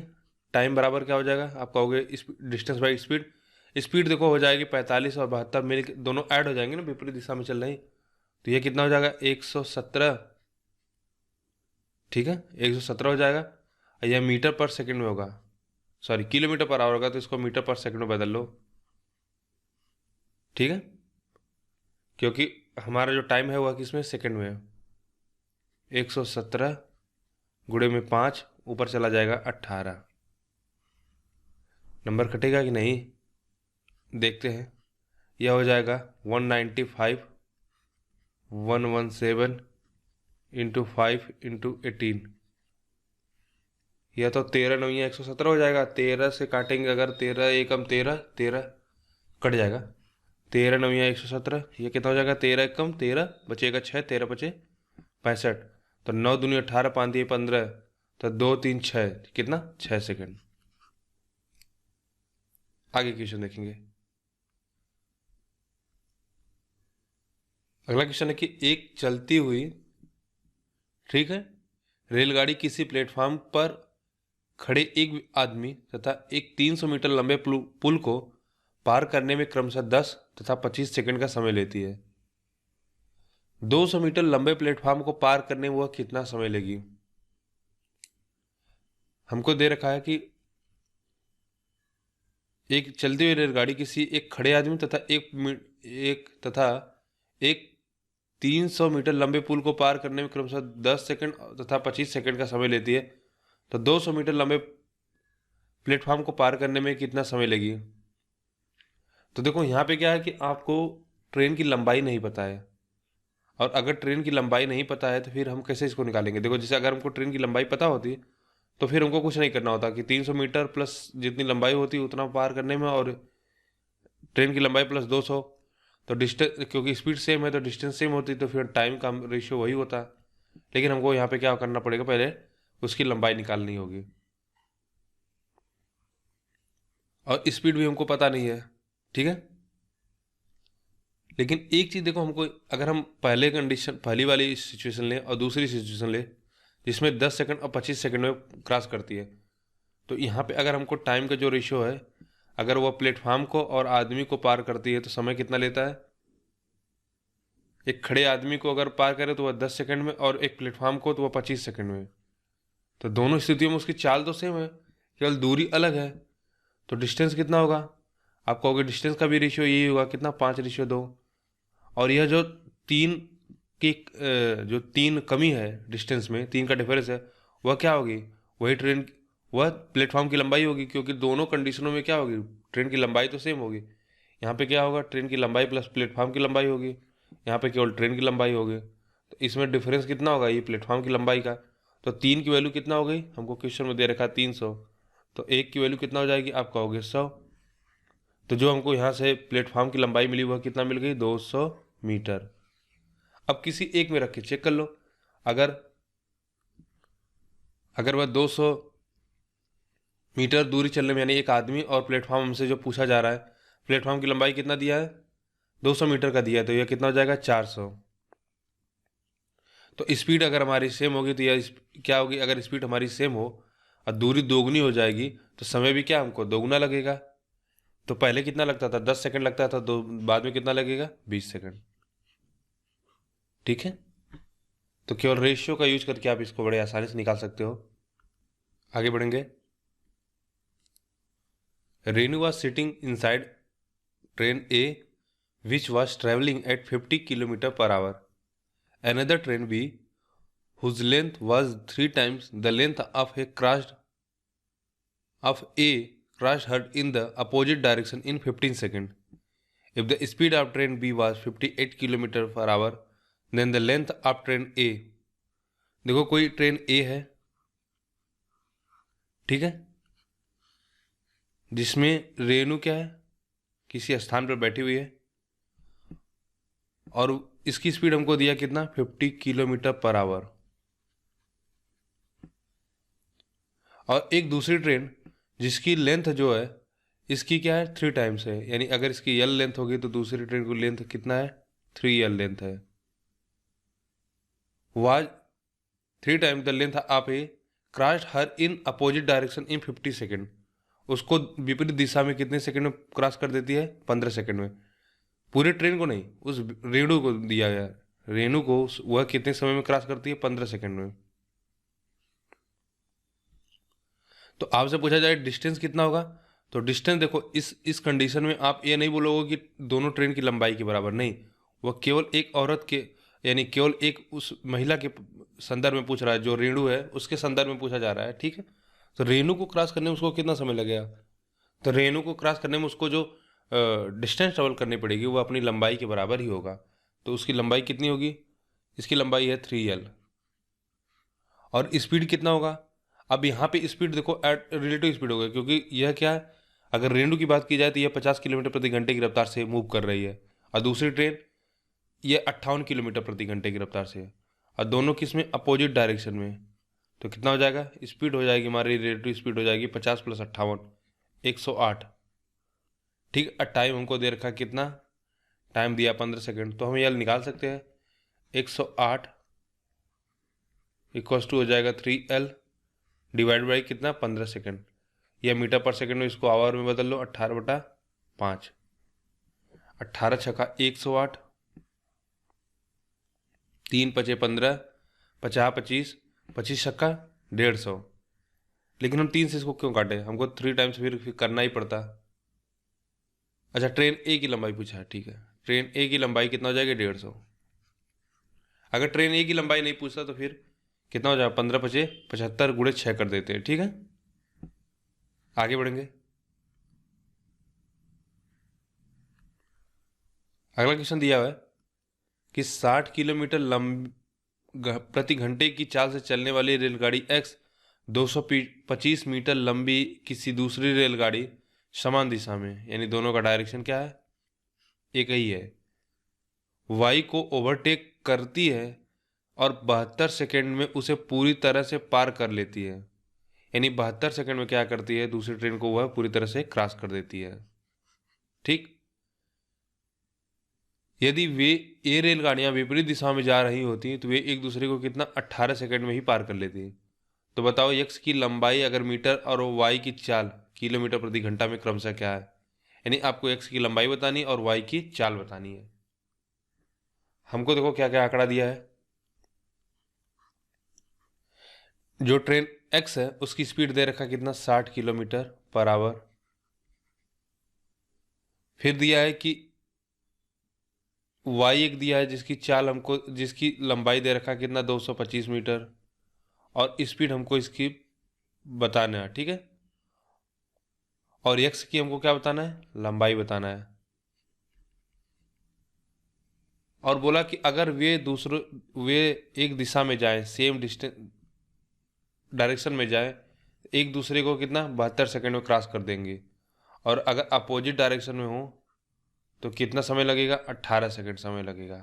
Speaker 1: टाइम बराबर क्या हो जाएगा, आप कहोगे डिस्टेंस बाई स्पीड। स्पीड देखो हो जाएगी 45 और 72 मिल दोनों ऐड हो जाएंगे ना, विपरीत दिशा में चल रही, तो ये कितना हो जाएगा 117। ठीक है, 117 हो जाएगा। और यह मीटर पर सेकंड में होगा, सॉरी किलोमीटर पर आवर होगा, तो इसको मीटर पर सेकंड में बदल लो। ठीक है, क्योंकि हमारा जो टाइम है वह किसमें, सेकंड में है। 117 गुणे में 5, ऊपर चला जाएगा 18। नंबर कटेगा कि नहीं, देखते हैं। यह हो जाएगा 195,117 इंटू 5 इंटू 18। यह तो 13 9 117 हो जाएगा। 13 से काटेंगे अगर, 13 एकम 13, 13 कट जाएगा। 13 9 117, ये कितना हो जाएगा, 13 एकम 13, बचेगा 6, 13 बचे 65। तो 9 दूनी 18, 5 दिए 15, तो 2 3 6, कितना 6 सेकंड। आगे क्वेश्चन देखेंगे। अगला क्वेश्चन है कि एक चलती हुई, ठीक है, रेलगाड़ी किसी प्लेटफॉर्म पर खड़े एक आदमी तथा एक 300 मीटर लंबे पुल को पार करने में क्रमशः 10 तथा 25 सेकंड का समय लेती है। 200 मीटर लंबे प्लेटफॉर्म को पार करने में वह कितना समय लेगी। हमको दे रखा है कि एक चलती हुई रेलगाड़ी किसी एक खड़े आदमी तथा एक 300 मीटर लंबे पुल को पार करने में क्रमशः 10 सेकंड तथा 25 सेकंड का समय लेती है। तो 200 मीटर लंबे प्लेटफॉर्म को पार करने में कितना समय लेगी। तो देखो यहाँ पे क्या है कि आपको ट्रेन की लंबाई नहीं पता है, और अगर ट्रेन की लंबाई नहीं पता है तो फिर हम कैसे इसको निकालेंगे। देखो जैसे अगर हमको ट्रेन की लंबाई पता होती तो फिर हमको कुछ नहीं करना होता कि 300 मीटर प्लस जितनी लंबाई होती उतना पार करने में, और ट्रेन की लंबाई प्लस 200, तो डिस्टेंस, क्योंकि स्पीड सेम है तो डिस्टेंस सेम होती, तो फिर टाइम का रेशियो वही होता। लेकिन हमको यहाँ पे क्या करना पड़ेगा, पहले उसकी लंबाई निकालनी होगी, और स्पीड भी हमको पता नहीं है। ठीक है, लेकिन एक चीज़ देखो, हमको अगर हम पहली वाली सिचुएशन लें और दूसरी सिचुएशन लें जिसमें 10 सेकंड और 25 सेकंड में क्रॉस करती है, तो यहाँ पे अगर हमको टाइम का जो रेशियो है, अगर वह प्लेटफॉर्म को और आदमी को पार करती है तो समय कितना लेता है। एक खड़े आदमी को अगर पार करे तो वह 10 सेकंड में, और एक प्लेटफॉर्म को तो वह 25 सेकंड में। तो दोनों स्थितियों में उसकी चाल तो सेम है, केवल दूरी अलग है। तो डिस्टेंस कितना होगा, आप कहोगे डिस्टेंस का भी रेशियो यही होगा, कितना 5:2। और यह जो तीन की जो 3 कमी है डिस्टेंस में, 3 का डिफरेंस है, वह क्या होगी, वह प्लेटफॉर्म की लंबाई होगी, क्योंकि दोनों कंडीशनों में क्या होगी, ट्रेन की लंबाई तो सेम होगी। यहाँ पे क्या होगा, ट्रेन की लंबाई प्लस प्लेटफॉर्म की लंबाई होगी, यहाँ पे केवल ट्रेन की लंबाई होगी। तो इसमें डिफरेंस कितना होगा, ये प्लेटफॉर्म की लंबाई का। तो 3 की वैल्यू कितना हो गई, हमको क्वेश्चन में दे रखा है 300, तो 1 की वैल्यू कितना हो जाएगी, आप कहोगे 100। तो जो हमको यहाँ से प्लेटफॉर्म की लंबाई मिली वह कितना मिल गई, 200 मीटर। अब किसी एक में रख के चेक कर लो, अगर अगर वह 200 मीटर दूरी चलने में, यानी एक आदमी और प्लेटफॉर्म हमसे जो पूछा जा रहा है, प्लेटफॉर्म की लंबाई कितना दिया है, 200 मीटर का दिया है, तो यह कितना हो जाएगा 400। तो स्पीड अगर हमारी सेम होगी तो यह क्या होगी, अगर स्पीड हमारी सेम हो और दूरी दोगुनी हो जाएगी तो समय भी क्या हमको दोगुना लगेगा। तो पहले कितना लगता था, 10 सेकंड लगता था, तो बाद में कितना लगेगा, 20 सेकंड। ठीक है, तो केवल रेशियो का यूज करके आप इसको बड़े आसानी से निकाल सकते हो। आगे बढ़ेंगे। Renu was sitting inside train A which was travelling at 50 kilometre per our. Another train B, whose length was 3 times the length of A, crashed her in the opposite direction in 15 seconds. If the speed of train B was 58 km per hour, then the length of train A. देखो कोई ट्रेन A है, ठीक है, जिसमें रेनू क्या है, किसी स्थान पर बैठी हुई है, और इसकी स्पीड हमको दिया कितना, 50 किलोमीटर पर आवर। और एक दूसरी ट्रेन जिसकी लेंथ जो है, इसकी क्या है, 3 टाइम्स है, यानी अगर इसकी यल लेंथ होगी तो दूसरी ट्रेन की लेंथ कितना है, 3 यल लेंथ है। Was 3 time the length of A crossed her in opposite direction in 50 second. उसको विपरीत दिशा में कितने सेकंड में क्रॉस कर देती है? 15 सेकंड में। पूरे ट्रेन को नहीं, उस रेणु को दिया गया, रेणु को वह कितने समय में क्रॉस करती है? 15 सेकंड में। तो आपसे पूछा जाए डिस्टेंस कितना होगा, तो डिस्टेंस देखो इस कंडीशन में आप ये नहीं बोलोगे कि दोनों ट्रेन की लंबाई के बराबर, नहीं, वह केवल एक औरत के यानी केवल एक उस महिला के संदर्भ में पूछ रहा है, जो रेणु है उसके संदर्भ में पूछा जा रहा है, ठीक है। तो रेणु को क्रॉस करने में उसको कितना समय लगेगा? तो रेणु को क्रॉस करने में उसको जो डिस्टेंस ट्रेवल करनी पड़ेगी वो अपनी लंबाई के बराबर ही होगा। तो उसकी लंबाई कितनी होगी? इसकी लंबाई है 3L। और स्पीड कितना होगा? अब यहाँ पे स्पीड देखो एट रिलेटिव स्पीड होगा, क्योंकि यह क्या है, अगर रेणु की बात की जाए तो यह 50 किलोमीटर प्रति घंटे की रफ्तार से मूव कर रही है, और दूसरी ट्रेन ये 58 किलोमीटर प्रति घंटे की रफ्तार से है, और दोनों किस में? अपोजिट डायरेक्शन में। तो कितना हो जाएगा? स्पीड हो जाएगी हमारी रिलेटिव स्पीड हो जाएगी 50 + 58 108। ठीक। टाइम हमको दे रखा कितना? टाइम दिया 15 सेकंड। तो हम यह निकाल सकते हैं 108 इक्वल्स टू हो जाएगा 3L डिवाइड बाई कितना? 15 सेकंड। या मीटर पर सेकंड में इसको आवर में बदल लो, 18/5। 18 छक्का 108, 3 × 5 = 15, 50 25, 25 छक्का 150। लेकिन हम 3 से इसको क्यों काटे? हमको 3 टाइम्स फिर करना ही पड़ता। अच्छा, ट्रेन ए की लंबाई पूछा है, ठीक है। ट्रेन ए की लंबाई कितना हो जाएगा? 150। अगर ट्रेन ए की लंबाई नहीं पूछता तो फिर कितना हो जाएगा? 15 × 5 = 75 × 6 कर देते हैं, ठीक है। आगे बढ़ेंगे। अगला क्वेश्चन दिया हुआ है कि 60 किलोमीटर प्रति घंटे की चाल से चलने वाली रेलगाड़ी एक्स 225 मीटर लंबी किसी दूसरी रेलगाड़ी समान दिशा में, यानी दोनों का डायरेक्शन क्या है? एक ही है, वाई को ओवरटेक करती है और 72 सेकेंड में उसे पूरी तरह से पार कर लेती है। यानी 72 सेकेंड में क्या करती है? दूसरी ट्रेन को वह पूरी तरह से क्रॉस कर देती है, ठीक। यदि वे ये रेलगाड़ियां विपरीत दिशा में जा रही होती तो वे एक दूसरे को कितना? 18 सेकेंड में ही पार कर लेती। तो बताओ एक्स की लंबाई अगर मीटर और वाई की चाल किलोमीटर प्रति घंटा में क्रमशः क्या है? यानी आपको एक्स की लंबाई बतानी और वाई की चाल बतानी है। हमको देखो क्या क्या आंकड़ा दिया है। जो ट्रेन एक्स है उसकी स्पीड दे रखा कितना? 60 किलोमीटर पर आवर। फिर दिया है कि वाई एक दिया है जिसकी चाल हमको, जिसकी लंबाई दे रखा कितना? 225 मीटर, और स्पीड हमको इसकी बताना है, ठीक है। और एक्स की हमको क्या बताना है? लंबाई बताना है। और बोला कि अगर वे एक दिशा में जाएं, सेम डिस्टेंस डायरेक्शन में जाएं, एक दूसरे को कितना? 72 सेकेंड में क्रॉस कर देंगे। और अगर अपोजिट डायरेक्शन में हो तो कितना समय लगेगा? 18 सेकेंड समय लगेगा।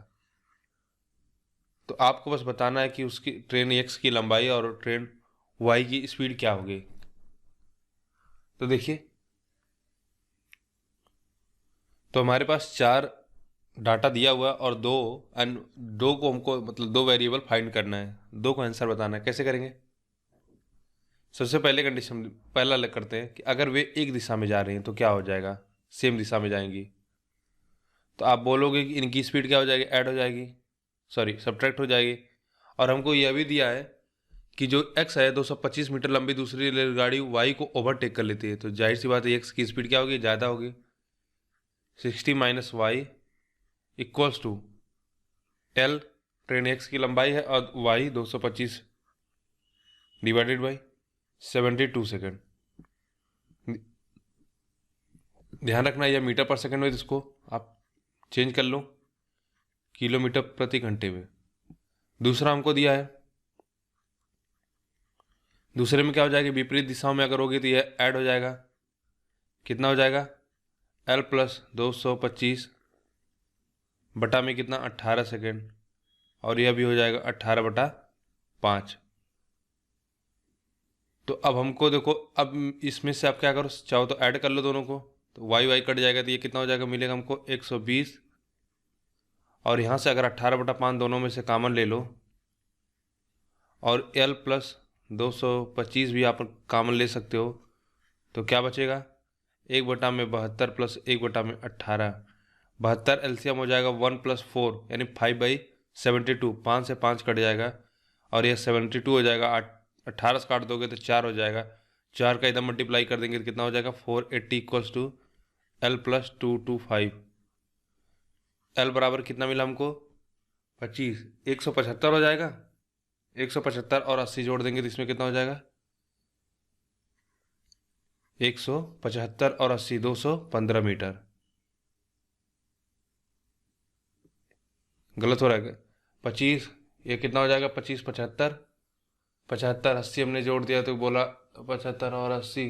Speaker 1: तो आपको बस बताना है कि उसकी ट्रेन एक्स की लंबाई और ट्रेन वाई की स्पीड क्या होगी। तो देखिए, तो हमारे पास 4 डाटा दिया हुआ है और दो को हमको मतलब 2 वेरिएबल फाइंड करना है, 2 को आंसर बताना है। कैसे करेंगे? सबसे पहले कंडीशन पहला अलग करते हैं कि अगर वे एक दिशा में जा रही हैं तो क्या हो जाएगा? सेम दिशा में जाएंगी। तो आप बोलोगे कि इनकी स्पीड क्या हो जाएगी? ऐड हो जाएगी, सॉरी सब्ट्रैक्ट हो जाएगी। और हमको यह भी दिया है कि जो एक्स है 225 मीटर लंबी दूसरी रेलगाड़ी वाई को ओवरटेक कर लेती है, तो जाहिर सी बात है एक्स की स्पीड क्या होगी? ज़्यादा होगी। 60 - y equals to L, train X की लंबाई है, और वाई 225 डिवाइडेड बाई 72 सेकेंड। ध्यान रखना यह मीटर पर सेकेंड में, इसको आप चेंज कर लो किलोमीटर प्रति घंटे में। दूसरा हमको दिया है, दूसरे में क्या हो जाएगा? विपरीत दिशाओं में अगर होगी तो यह ऐड हो जाएगा। कितना हो जाएगा? L + 225 बटा में कितना? 18 सेकेंड, और यह भी हो जाएगा 18/5। तो अब हमको देखो, अब इसमें से आप क्या करो, चाहो तो ऐड कर लो दोनों को, तो वाई वाई कट जाएगा, तो ये कितना हो जाएगा? मिलेगा हमको 120। और यहाँ से अगर 18/5 दोनों में से कॉमन ले लो, और एल प्लस 225 भी आप कॉमन ले सकते हो, तो क्या बचेगा, 1/72 प्लस 1/18, 72 एलसीएम हो जाएगा 1+4 यानी 5/72, 5 से 5 कट जाएगा और यह 72 हो जाएगा, 18 से काट दोगे तो 4 हो जाएगा, 4 का इधर मल्टीप्लाई कर देंगे तो कितना हो जाएगा 480 equals to L plus 225। L बराबर कितना मिला हमको 25, 175 हो जाएगा, 175 और 80 जोड़ देंगे तो इसमें कितना हो जाएगा 175 और 80, 215 मीटर। गलत हो रहा है 25, ये कितना हो जाएगा 25, 75, 75, 80 हमने जोड़ दिया तो बोला 75 और 80,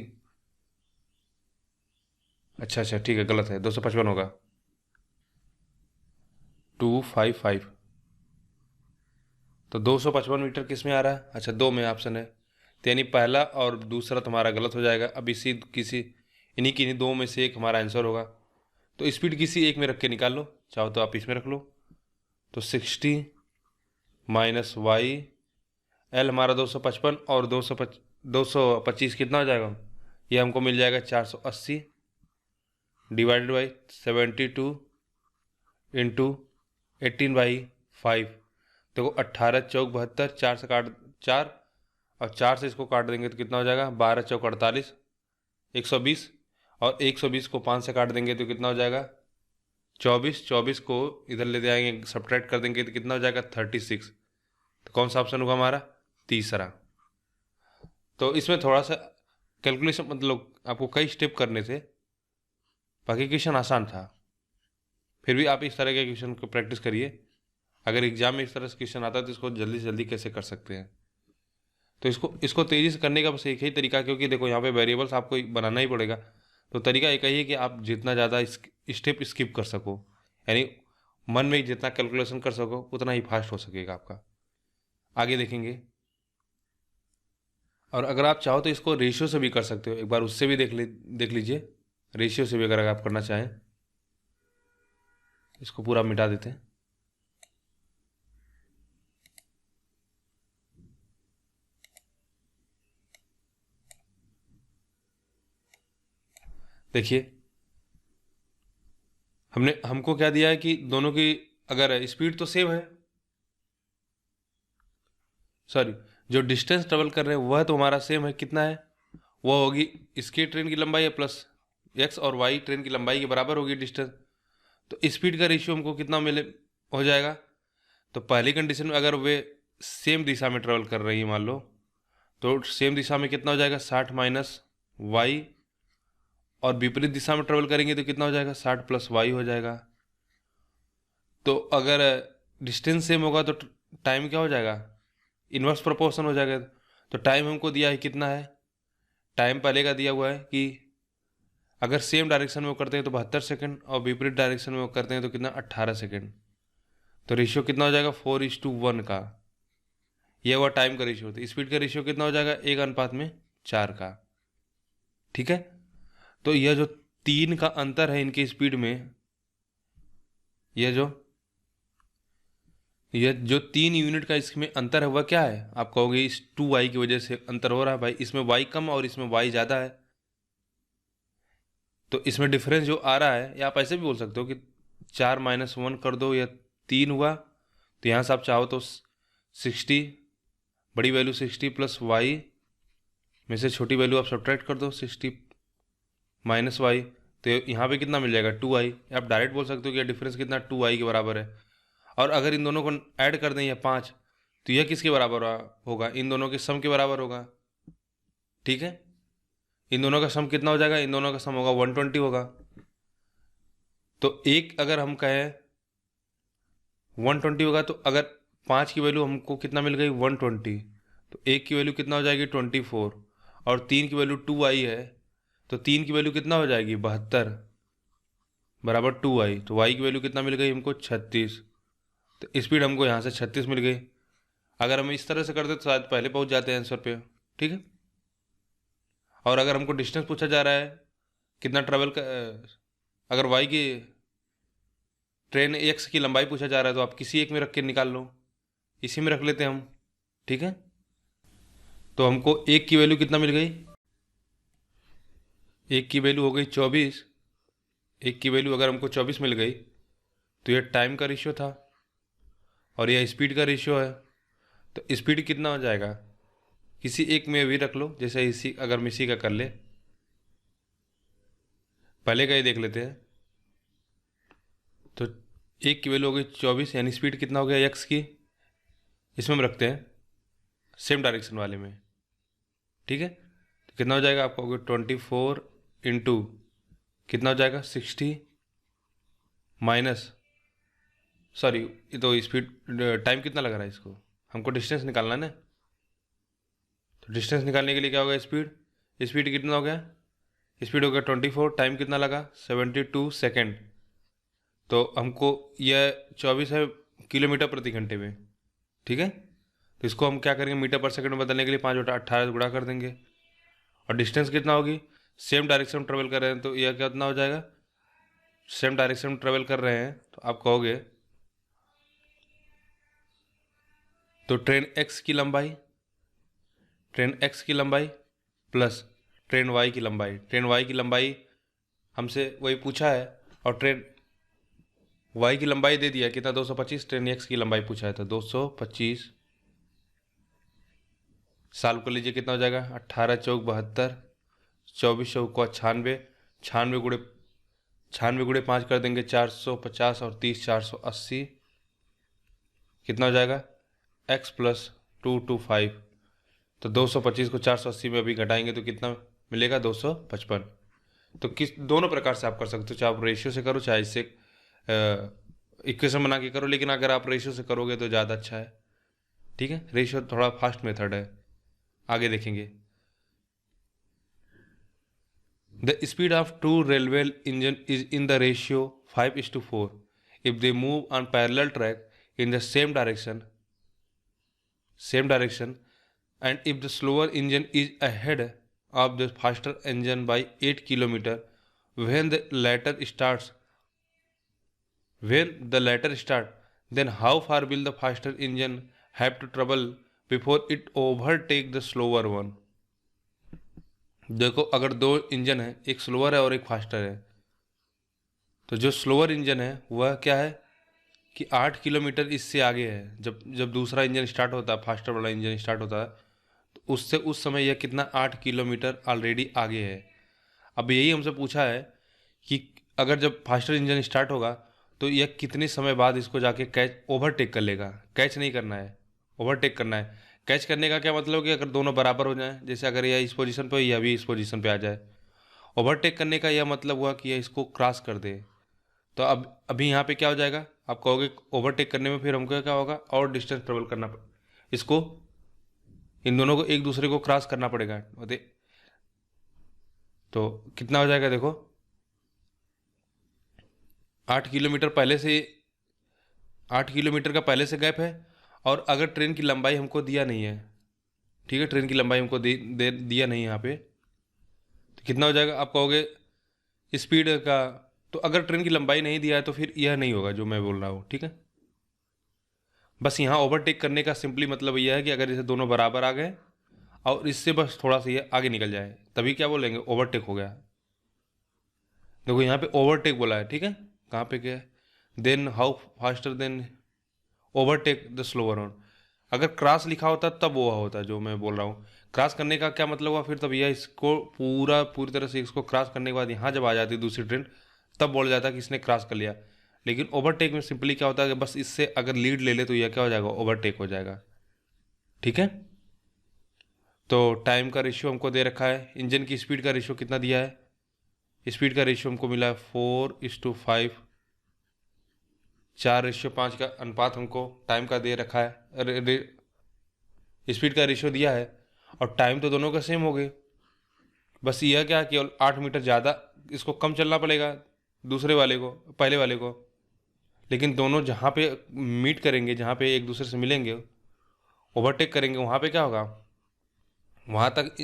Speaker 1: अच्छा ठीक है, गलत है, 255 होगा, 255, तो 255 मीटर किस में आ रहा है, अच्छा 2 में ऑप्शन है, तो यानी पहला और दूसरा तुम्हारा गलत हो जाएगा। अब इन्हीं की 2 में से एक हमारा आंसर होगा, तो स्पीड किसी एक में रख के निकाल लो, चाहो तो आप इसमें रख लो, तो 60 माइनस वाई, एल हमारा 255 और 225 कितना हो जाएगा, ये हमको मिल जाएगा 480 डिवाइडेड बाई 72 इंटू 18/5, देखो 18 चौक 72, 4 से काट 4 और 4 से इसको काट देंगे तो कितना हो जाएगा 12 चौक 48, 120, और 120 को 5 से काट देंगे तो कितना हो जाएगा 24, 24 को इधर ले जाएंगे सब्ट्रैक्ट कर देंगे तो कितना हो जाएगा 36, तो कौन सा ऑप्शन होगा हमारा तीसरा। तो इसमें थोड़ा सा कैलकुलेशन मतलब आपको कई स्टेप करने थे, बाकी क्वेश्चन आसान था, फिर भी आप इस तरह के क्वेश्चन को प्रैक्टिस करिए, अगर एग्जाम में इस तरह से क्वेश्चन आता है तो इसको जल्दी से जल्दी कैसे कर सकते हैं। तो इसको तेज़ी से करने का बस एक ही तरीका, क्योंकि देखो यहाँ पे वेरिएबल्स आपको बनाना ही पड़ेगा, तो तरीका एक ही है कि आप जितना ज़्यादा स्टेप स्किप कर सको, यानी मन में जितना कैलकुलेशन कर सको उतना ही फास्ट हो सकेगा आपका। आगे देखेंगे, और अगर आप चाहो तो इसको रेशियो से भी कर सकते हो, एक बार उससे भी देख लीजिए, रेशियो से भी अगर आप करना चाहें। इसको पूरा मिटा देते हैं, देखिए हमको क्या दिया है कि दोनों की अगर स्पीड तो सेम है, सॉरी जो डिस्टेंस ट्रेवल कर रहे हैं वह तो हमारा सेम है, कितना है वह होगी इसकी ट्रेन की लंबाई है प्लस एक्स और वाई ट्रेन की लंबाई के बराबर होगी डिस्टेंस, तो स्पीड का रेशियो हमको कितना मिले हो जाएगा, तो पहली कंडीशन में अगर वे सेम दिशा में ट्रेवल कर रही है मान लो, तो सेम दिशा में कितना हो जाएगा 60 माइनस वाई, और विपरीत दिशा में ट्रेवल करेंगे तो कितना हो जाएगा 60 प्लस वाई हो जाएगा। तो अगर डिस्टेंस सेम होगा तो टाइम क्या हो जाएगा इन्वर्स प्रोपोर्शन हो जाएगा, तो टाइम हमको दिया है कितना है, टाइम पहले का दिया हुआ है कि अगर सेम डायरेक्शन में वो करते हैं तो 72 सेकंड और विपरीत डायरेक्शन में वो करते हैं तो कितना 18 सेकंड, तो रेशियो कितना हो जाएगा 4:1 का, यह हुआ टाइम का रेशियो। तो स्पीड का रेशियो कितना हो जाएगा 1:4 का, ठीक है। तो यह जो 3 का अंतर है इनके स्पीड में, यह जो 3 यूनिट का इसमें अंतर है वह क्या है, आप कहोगे इस 2y की वजह से अंतर हो रहा है, भाई इसमें y कम और इसमें y ज़्यादा है, तो इसमें डिफरेंस जो आ रहा है, या आप ऐसे भी बोल सकते हो कि 4 - 1 कर दो या 3 हुआ, तो यहाँ से आप चाहो तो 60 बड़ी वैल्यू 60 प्लस वाई में से छोटी वैल्यू आप सब्ट्रैक्ट कर दो 60 माइनस वाई, तो यहाँ पे कितना मिल जाएगा 2i, आप डायरेक्ट बोल सकते हो कि यह डिफरेंस कितना 2i के बराबर है। और अगर इन दोनों को ऐड कर दें यह 5, तो यह किसके बराबर होगा, इन दोनों के सम के बराबर होगा, ठीक है। इन दोनों का सम कितना हो जाएगा, इन दोनों का सम होगा 120 होगा, तो एक अगर हम कहें 120 होगा, तो अगर 5 की वैल्यू हमको कितना मिल गई 120, तो एक की वैल्यू कितना हो जाएगी 24, और 3 की वैल्यू 2i है, तो 3 की वैल्यू कितना हो जाएगी 72 बराबर 2i, तो y की वैल्यू कितना मिल गई हमको 36, तो स्पीड हमको यहाँ से 36 मिल गई। अगर हम इस तरह से करते तो शायद पहले पहुँच जाते हैं आंसर पे, ठीक है। और अगर हमको डिस्टेंस पूछा जा रहा है कितना ट्रेवल का, अगर y की ट्रेन x की लंबाई पूछा जा रहा है तो आप किसी एक में रख के निकाल लो, इसी में रख लेते हैं हम, ठीक है। तो हमको एक की वैल्यू कितना मिल गई, एक की वैल्यू हो गई 24। एक की वैल्यू अगर हमको 24 मिल गई तो यह टाइम का रेशियो था और यह स्पीड का रेशियो है। तो स्पीड कितना हो जाएगा, किसी एक में भी रख लो, जैसे इसी अगर हम इसी का कर ले, पहले का ही देख लेते हैं। तो एक की वैल्यू हो गई 24, यानी स्पीड कितना हो गया एक्स की, इसमें हम रखते हैं सेम डायरेक्शन वाले में, ठीक है। तो कितना हो जाएगा आपका, हो गया 24 इंटू कितना हो जाएगा 60 माइनस, सॉरी ये तो स्पीड, टाइम कितना लग रहा है इसको, हमको डिस्टेंस निकालना है ना। तो डिस्टेंस निकालने के लिए क्या होगा, स्पीड, स्पीड कितना हो गया, स्पीड हो गया 24, टाइम कितना लगा 72 सेकेंड। तो हमको यह 24 है किलोमीटर प्रति घंटे में, ठीक है। तो इसको हम क्या करेंगे, मीटर पर सेकंड में बदलने के लिए 5/18 गुणा कर देंगे। और डिस्टेंस कितना होगी, सेम डायरेक्शन में ट्रेवल कर रहे हैं तो यह कितना हो जाएगा, सेम डायरेक्शन में ट्रेवल कर रहे हैं तो आप कहोगे, तो ट्रेन एक्स की लंबाई, ट्रेन एक्स की लंबाई प्लस ट्रेन वाई की लंबाई, ट्रेन वाई की लंबाई हमसे वही पूछा है और ट्रेन वाई की लंबाई दे दिया कितना 225, ट्रेन एक्स की लंबाई पूछा है तो 225, साल को लीजिए कितना हो जाएगा 18 चौक 72, 24 चौक को 96, 96 गुणे 5 कर देंगे 450 और 30 480, कितना हो जाएगा x प्लस 225। तो 225 को 480 में अभी घटाएंगे तो कितना मिलेगा 255। तो किस दोनों प्रकार से आप कर सकते हो, चाहे आप रेशियो से करो चाहे इससे इक्वेशन बना के करो, लेकिन अगर आप रेशियो से करोगे तो ज़्यादा अच्छा है, ठीक है। रेशियो थोड़ा फास्ट मेथड है, आगे देखेंगे। The speed of two railway engine is in the ratio 5:4 if they move on parallel track in the same direction and if the slower engine is ahead of the faster engine by 8 kilometer when the latter start, then how far will the faster engine have to travel before it overtake the slower one। देखो अगर दो इंजन है, एक स्लोअर है और एक फास्टर है, तो जो स्लोअर इंजन है वह क्या है कि 8 किलोमीटर इससे आगे है। जब जब दूसरा इंजन स्टार्ट होता है, फास्टर वाला इंजन स्टार्ट होता है, तो उससे उस समय यह कितना 8 किलोमीटर ऑलरेडी आगे है। अब यही हमसे पूछा है कि अगर जब फास्टर इंजन स्टार्ट होगा तो यह कितने समय बाद इसको जाके कैच ओवरटेक कर लेगा। कैच नहीं करना है, ओवरटेक करना है। कैच करने का क्या मतलब कि अगर दोनों बराबर हो जाएं, जैसे अगर यह इस पोजीशन पे यह भी इस पोजीशन पे आ जाए। ओवरटेक करने का यह मतलब हुआ कि यह इसको क्रॉस कर दे। तो अब अभी यहाँ पे क्या हो जाएगा, आप कहोगे ओवरटेक करने में फिर हमको क्या होगा और डिस्टेंस ट्रेवल करना इसको इन दोनों को एक दूसरे को क्रॉस करना पड़ेगा। तो कितना हो जाएगा देखो, 8 किलोमीटर पहले से, 8 किलोमीटर का पहले से गैप है। और अगर ट्रेन की लंबाई हमको दिया नहीं है, ठीक है, ट्रेन की लंबाई हमको दिया नहीं है यहाँ पे, तो कितना हो जाएगा आप कहोगे स्पीड का। तो अगर ट्रेन की लंबाई नहीं दिया है तो फिर यह नहीं होगा जो मैं बोल रहा हूँ, ठीक है। बस यहाँ ओवरटेक करने का सिंपली मतलब यह है कि अगर इसे दोनों बराबर आ गए और इससे बस थोड़ा सा ये आगे निकल जाए तभी क्या बोलेंगे ओवरटेक हो गया। देखो यहाँ पे ओवरटेक बोला है, ठीक है, कहाँ पे क्या है, then how faster then overtake the slower one. अगर क्रॉस लिखा होता तब वो होता जो मैं बोल रहा हूँ। क्रॉस करने का क्या मतलब हुआ, फिर तब यह इसको पूरी तरह से इसको क्रॉस करने के बाद यहाँ जब आ जाती दूसरी ट्रेन तब बोल जाता कि इसने क्रॉस कर लिया। लेकिन ओवरटेक में सिंपली क्या होता है कि बस इससे अगर लीड ले ले तो यह क्या हो जाएगा ओवरटेक हो जाएगा, ठीक है। तो टाइम का रेशियो हमको दे रखा है, इंजन की स्पीड का रेशियो कितना दिया है, स्पीड का रेशियो हमको मिला है 4:5, 4:5 का अनुपात हमको टाइम का दे रखा है, स्पीड का रेशियो दिया है। और टाइम तो दोनों का सेम हो गई, बस यह क्या केवल 8 मीटर ज़्यादा इसको कम चलना पड़ेगा दूसरे वाले को, पहले वाले को। लेकिन दोनों जहाँ पे मीट करेंगे, जहाँ पे एक दूसरे से मिलेंगे, ओवरटेक करेंगे, वहाँ पे क्या होगा, वहाँ तक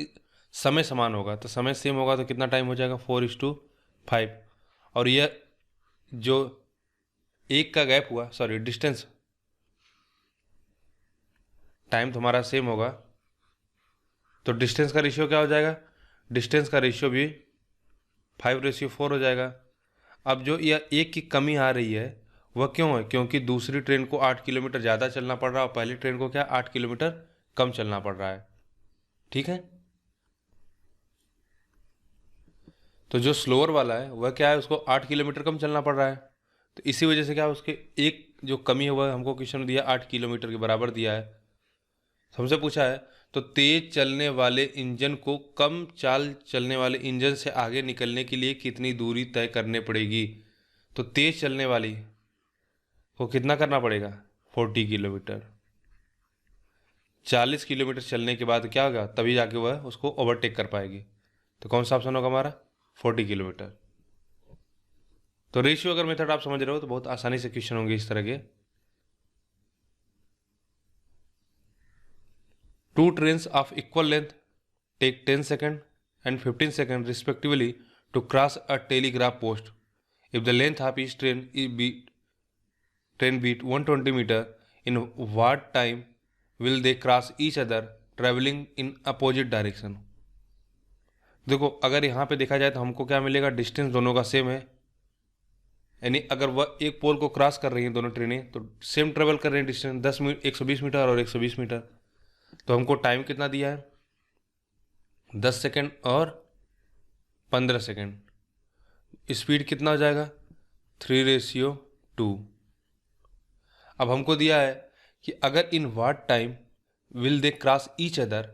Speaker 1: समय समान होगा। तो समय सेम होगा तो कितना टाइम हो जाएगा 4:5। और यह जो एक का गैप हुआ, सॉरी डिस्टेंस, टाइम तो हमारा सेम होगा, तो डिस्टेंस का रेशियो क्या हो जाएगा, डिस्टेंस का रेशियो भी 5:4 हो जाएगा। अब जो यह एक की कमी आ रही है वह क्यों है, क्योंकि दूसरी ट्रेन को 8 किलोमीटर ज़्यादा चलना पड़ रहा है और पहली ट्रेन को क्या 8 किलोमीटर कम चलना पड़ रहा है। ठीक है, तो जो स्लोअर वाला है वह क्या है, उसको 8 किलोमीटर कम चलना पड़ रहा है, तो इसी वजह से क्या है, उसके एक जो कमी है वह हमको क्वेश्चन में दिया 8 किलोमीटर के बराबर दिया है। हमसे पूछा है तो तेज चलने वाले इंजन को कम चाल चलने वाले इंजन से आगे निकलने के लिए कितनी दूरी तय करनी पड़ेगी। तो तेज चलने वाली को कितना करना पड़ेगा, 40 किलोमीटर। 40 किलोमीटर चलने के बाद क्या होगा, तभी जाके वह उसको ओवरटेक कर पाएगी। तो कौन सा ऑप्शन होगा हमारा, 40 किलोमीटर। तो रेशियो अगर मेथड आप समझ रहे हो तो बहुत आसानी से क्वेश्चन होंगे इस तरह के। Two trains of equal length take 10 second and 15 second respectively to cross a telegraph post if the length of each train beat 120 meter, in what time will they cross each other traveling in opposite direction। देखो अगर यहाँ पे देखा जाए तो हमको क्या मिलेगा, डिस्टेंस दोनों का सेम है, यानी अगर वह एक पोल को क्रॉस कर रही हैं दोनों ट्रेनें तो सेम ट्रेवल कर रही हैं डिस्टेंस 120 मीटर और 120 मीटर। तो हमको टाइम कितना दिया है, 10 सेकेंड और 15 सेकेंड। स्पीड कितना हो जाएगा, 3:2। अब हमको दिया है कि अगर in what time will they cross each other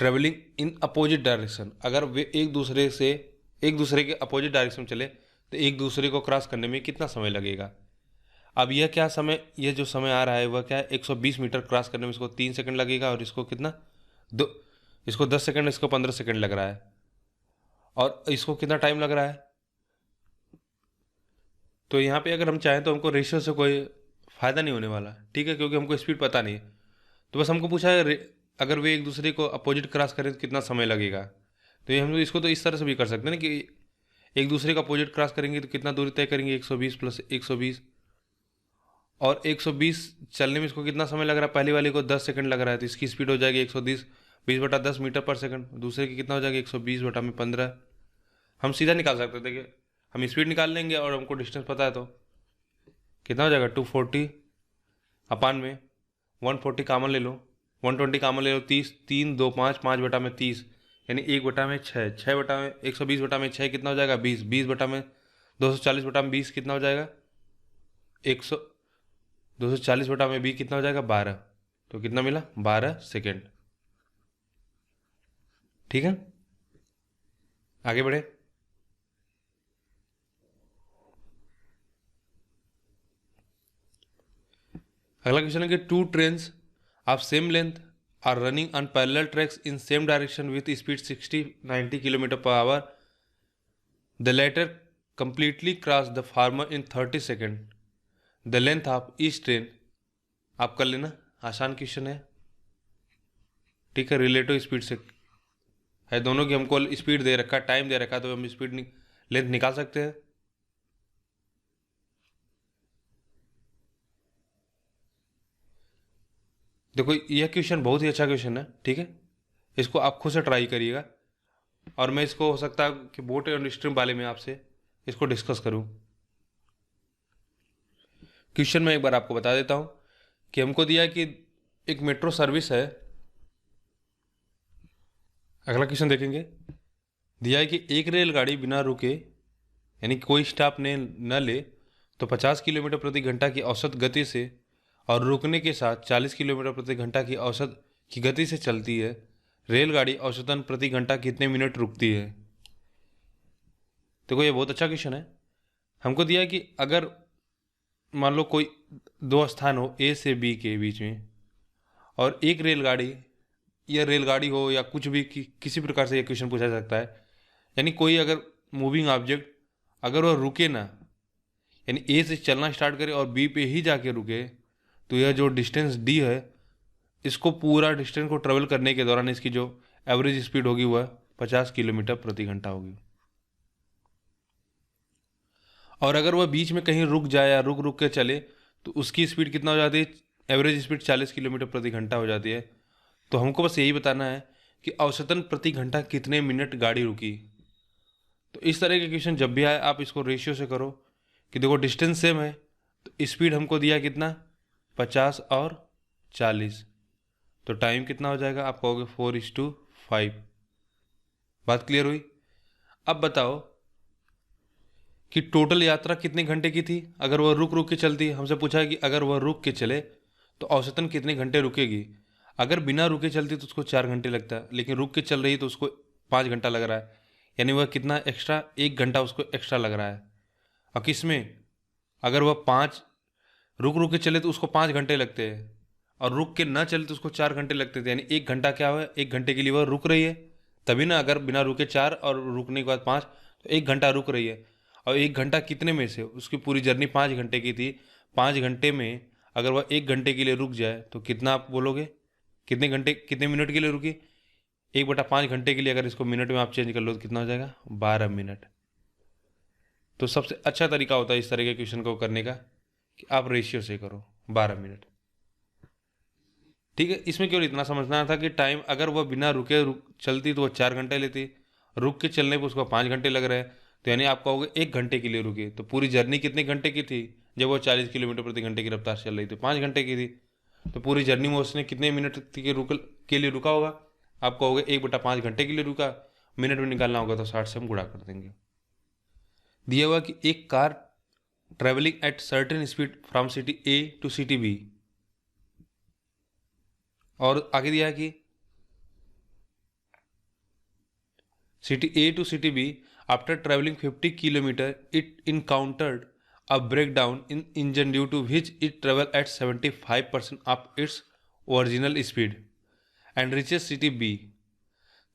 Speaker 1: travelling in opposite direction, अगर वे एक दूसरे के अपोजिट डायरेक्शन में चले तो एक दूसरे को क्रॉस करने में कितना समय लगेगा। अब यह क्या समय, यह जो समय आ रहा है वह क्या है, 120 मीटर क्रॉस करने में इसको 3 सेकंड लगेगा और इसको कितना इसको 10 सेकंड, इसको 15 सेकंड लग रहा है, और इसको कितना टाइम लग रहा है। तो यहाँ पे अगर हम चाहें तो हमको रेशियो से कोई फ़ायदा नहीं होने वाला, ठीक है, क्योंकि हमको स्पीड पता नहीं है। तो बस हमको पूछा है अगर वे एक दूसरे को अपोजिट क्रॉस करें तो कितना समय लगेगा। तो ये हम लोग इसको तो इस तरह से भी कर सकते हैं ना कि एक दूसरे का अपोजिट क्रॉस करेंगे तो कितना दूरी तय करेंगे, 120 प्लस 120, और 120 चलने में इसको कितना समय लग रहा है, पहले वाले को 10 सेकंड लग रहा है तो इसकी स्पीड हो जाएगी 120, 20/10 मीटर पर सेकंड। दूसरे की कितना हो जाएगा, 120/15। हम सीधा निकाल सकते हैं, देखिए हम स्पीड निकाल लेंगे और हमको डिस्टेंस पता है तो कितना हो जाएगा, 240 अपान में 140 कामन ले लो, 120 कामन ले लो, 30, 3 2 5, 5/30, यानी 1/6, 120/6 कितना हो जाएगा, 20, 20/240/20 कितना हो जाएगा, 100, 240/20 कितना हो जाएगा, 12। तो कितना मिला, 12 सेकेंड। ठीक है, आगे बढ़े। अगला क्वेश्चन है कि two trains of same length are running on parallel tracks in same direction with speed 60-90 kilometre per hour. The latter completely cross the former in 30 second. The length of each train, आप कर लेना, आसान क्वेश्चन है, ठीक है, रिलेटिव स्पीड से है, दोनों की हमको स्पीड दे रखा, टाइम दे रखा, तो हम स्पीड लेंथ निकाल सकते हैं। देखो यह क्वेश्चन बहुत ही अच्छा क्वेश्चन है, ठीक है, इसको आप खुद से ट्राई करिएगा, और मैं इसको हो सकता है कि बोट एंड स्ट्रीम वाले में आपसे इसको डिस्कस करूं। क्वेश्चन में एक बार आपको बता देता हूं कि हमको दिया कि एक मेट्रो सर्विस है। अगला क्वेश्चन देखेंगे, दिया है कि एक रेलगाड़ी बिना रुके, यानी कोई स्टॉप ने न ले, तो 50 किलोमीटर प्रति घंटा की औसत गति से और रुकने के साथ 40 किलोमीटर प्रति घंटा की औसत की गति से चलती है। रेलगाड़ी औसतन प्रति घंटा कितने मिनट रुकती है। देखो ये बहुत अच्छा क्वेश्चन है। हमको दिया है कि अगर मान लो कोई दो स्थान हो ए से बी के बीच में, और एक रेलगाड़ी या रेलगाड़ी हो या कुछ भी किसी प्रकार से ये क्वेश्चन पूछा जा सकता है, यानी कोई अगर मूविंग ऑब्जेक्ट अगर वह रुके ना, यानी ए से चलना स्टार्ट करे और बी पे ही जाके रुके, तो यह जो डिस्टेंस डी है, इसको पूरा डिस्टेंस को ट्रेवल करने के दौरान इसकी जो एवरेज स्पीड होगी वह 50 किलोमीटर प्रति घंटा होगी। और अगर वह बीच में कहीं रुक जाए या रुक रुक के चले तो उसकी स्पीड कितना हो जाती है, एवरेज स्पीड 40 किलोमीटर प्रति घंटा हो जाती है। तो हमको बस यही बताना है कि औसतन प्रति घंटा कितने मिनट गाड़ी रुकी। तो इस तरह के क्वेश्चन जब भी आए आप इसको रेशियो से करो कि देखो डिस्टेंस सेम है तो स्पीड हमको दिया कितना 50 और 40, तो टाइम कितना हो जाएगा आप कहोगे 4:5। बात क्लियर हुई। अब बताओ कि टोटल यात्रा कितने घंटे की थी। अगर वह रुक रुक के चलती, हमसे पूछा है कि अगर वह रुक के चले तो औसतन कितने घंटे रुकेगी। अगर बिना रुके चलती तो उसको 4 घंटे लगता है, लेकिन रुक के चल रही तो उसको 5 घंटा लग रहा है, यानी वह कितना एक्स्ट्रा 1 घंटा उसको एक्स्ट्रा लग रहा है। और किस में, अगर वह 5 रुक रुक के चले तो उसको 5 घंटे लगते हैं, और रुक के ना चले तो उसको 4 घंटे लगते थे, यानी 1 घंटा क्या हुआ, 1 घंटे के लिए वह रुक रही है तभी ना। अगर बिना रुके 4 और रुकने के बाद 5 तो 1 घंटा रुक रही है। और 1 घंटा कितने में से, उसकी पूरी जर्नी 5 घंटे की थी, 5 घंटे में अगर वह 1 घंटे के लिए रुक जाए तो कितना आप बोलोगे, कितने घंटे कितने मिनट के लिए रुकी। 1/5 घंटे के लिए अगर इसको मिनट में आप चेंज कर लो तो कितना हो जाएगा 12 मिनट। तो सबसे अच्छा तरीका होता है इस तरह के क्वेश्चन को करने का कि आप रेशियो से करो 12 मिनट। ठीक है, इसमें केवल इतना समझना था कि टाइम अगर वह बिना रुके चलती तो वह 4 घंटे लेती, रुक के चलने पर उसको 5 घंटे लग रहे हैं, तो यानी आप कहोगे 1 घंटे के लिए रुकी। तो पूरी जर्नी कितने घंटे की थी, जब वो 40 किलोमीटर प्रति घंटे की रफ्तार चल रही थी 5 घंटे की थी। तो पूरी जर्नी में उसने कितने मिनट के लिए रुका होगा, आप कहोगे 1/5 घंटे के लिए रुका। मिनट में निकालना होगा तो 60 से हम गुणा कर देंगे। दिया हुआ कि एक car travelling at certain speed from city A to city B, और आगे दिया है कि city A to city B after travelling 50 kilometre it encountered a breakdown in engine due to which it traveled at 75% of its original speed and reaches city B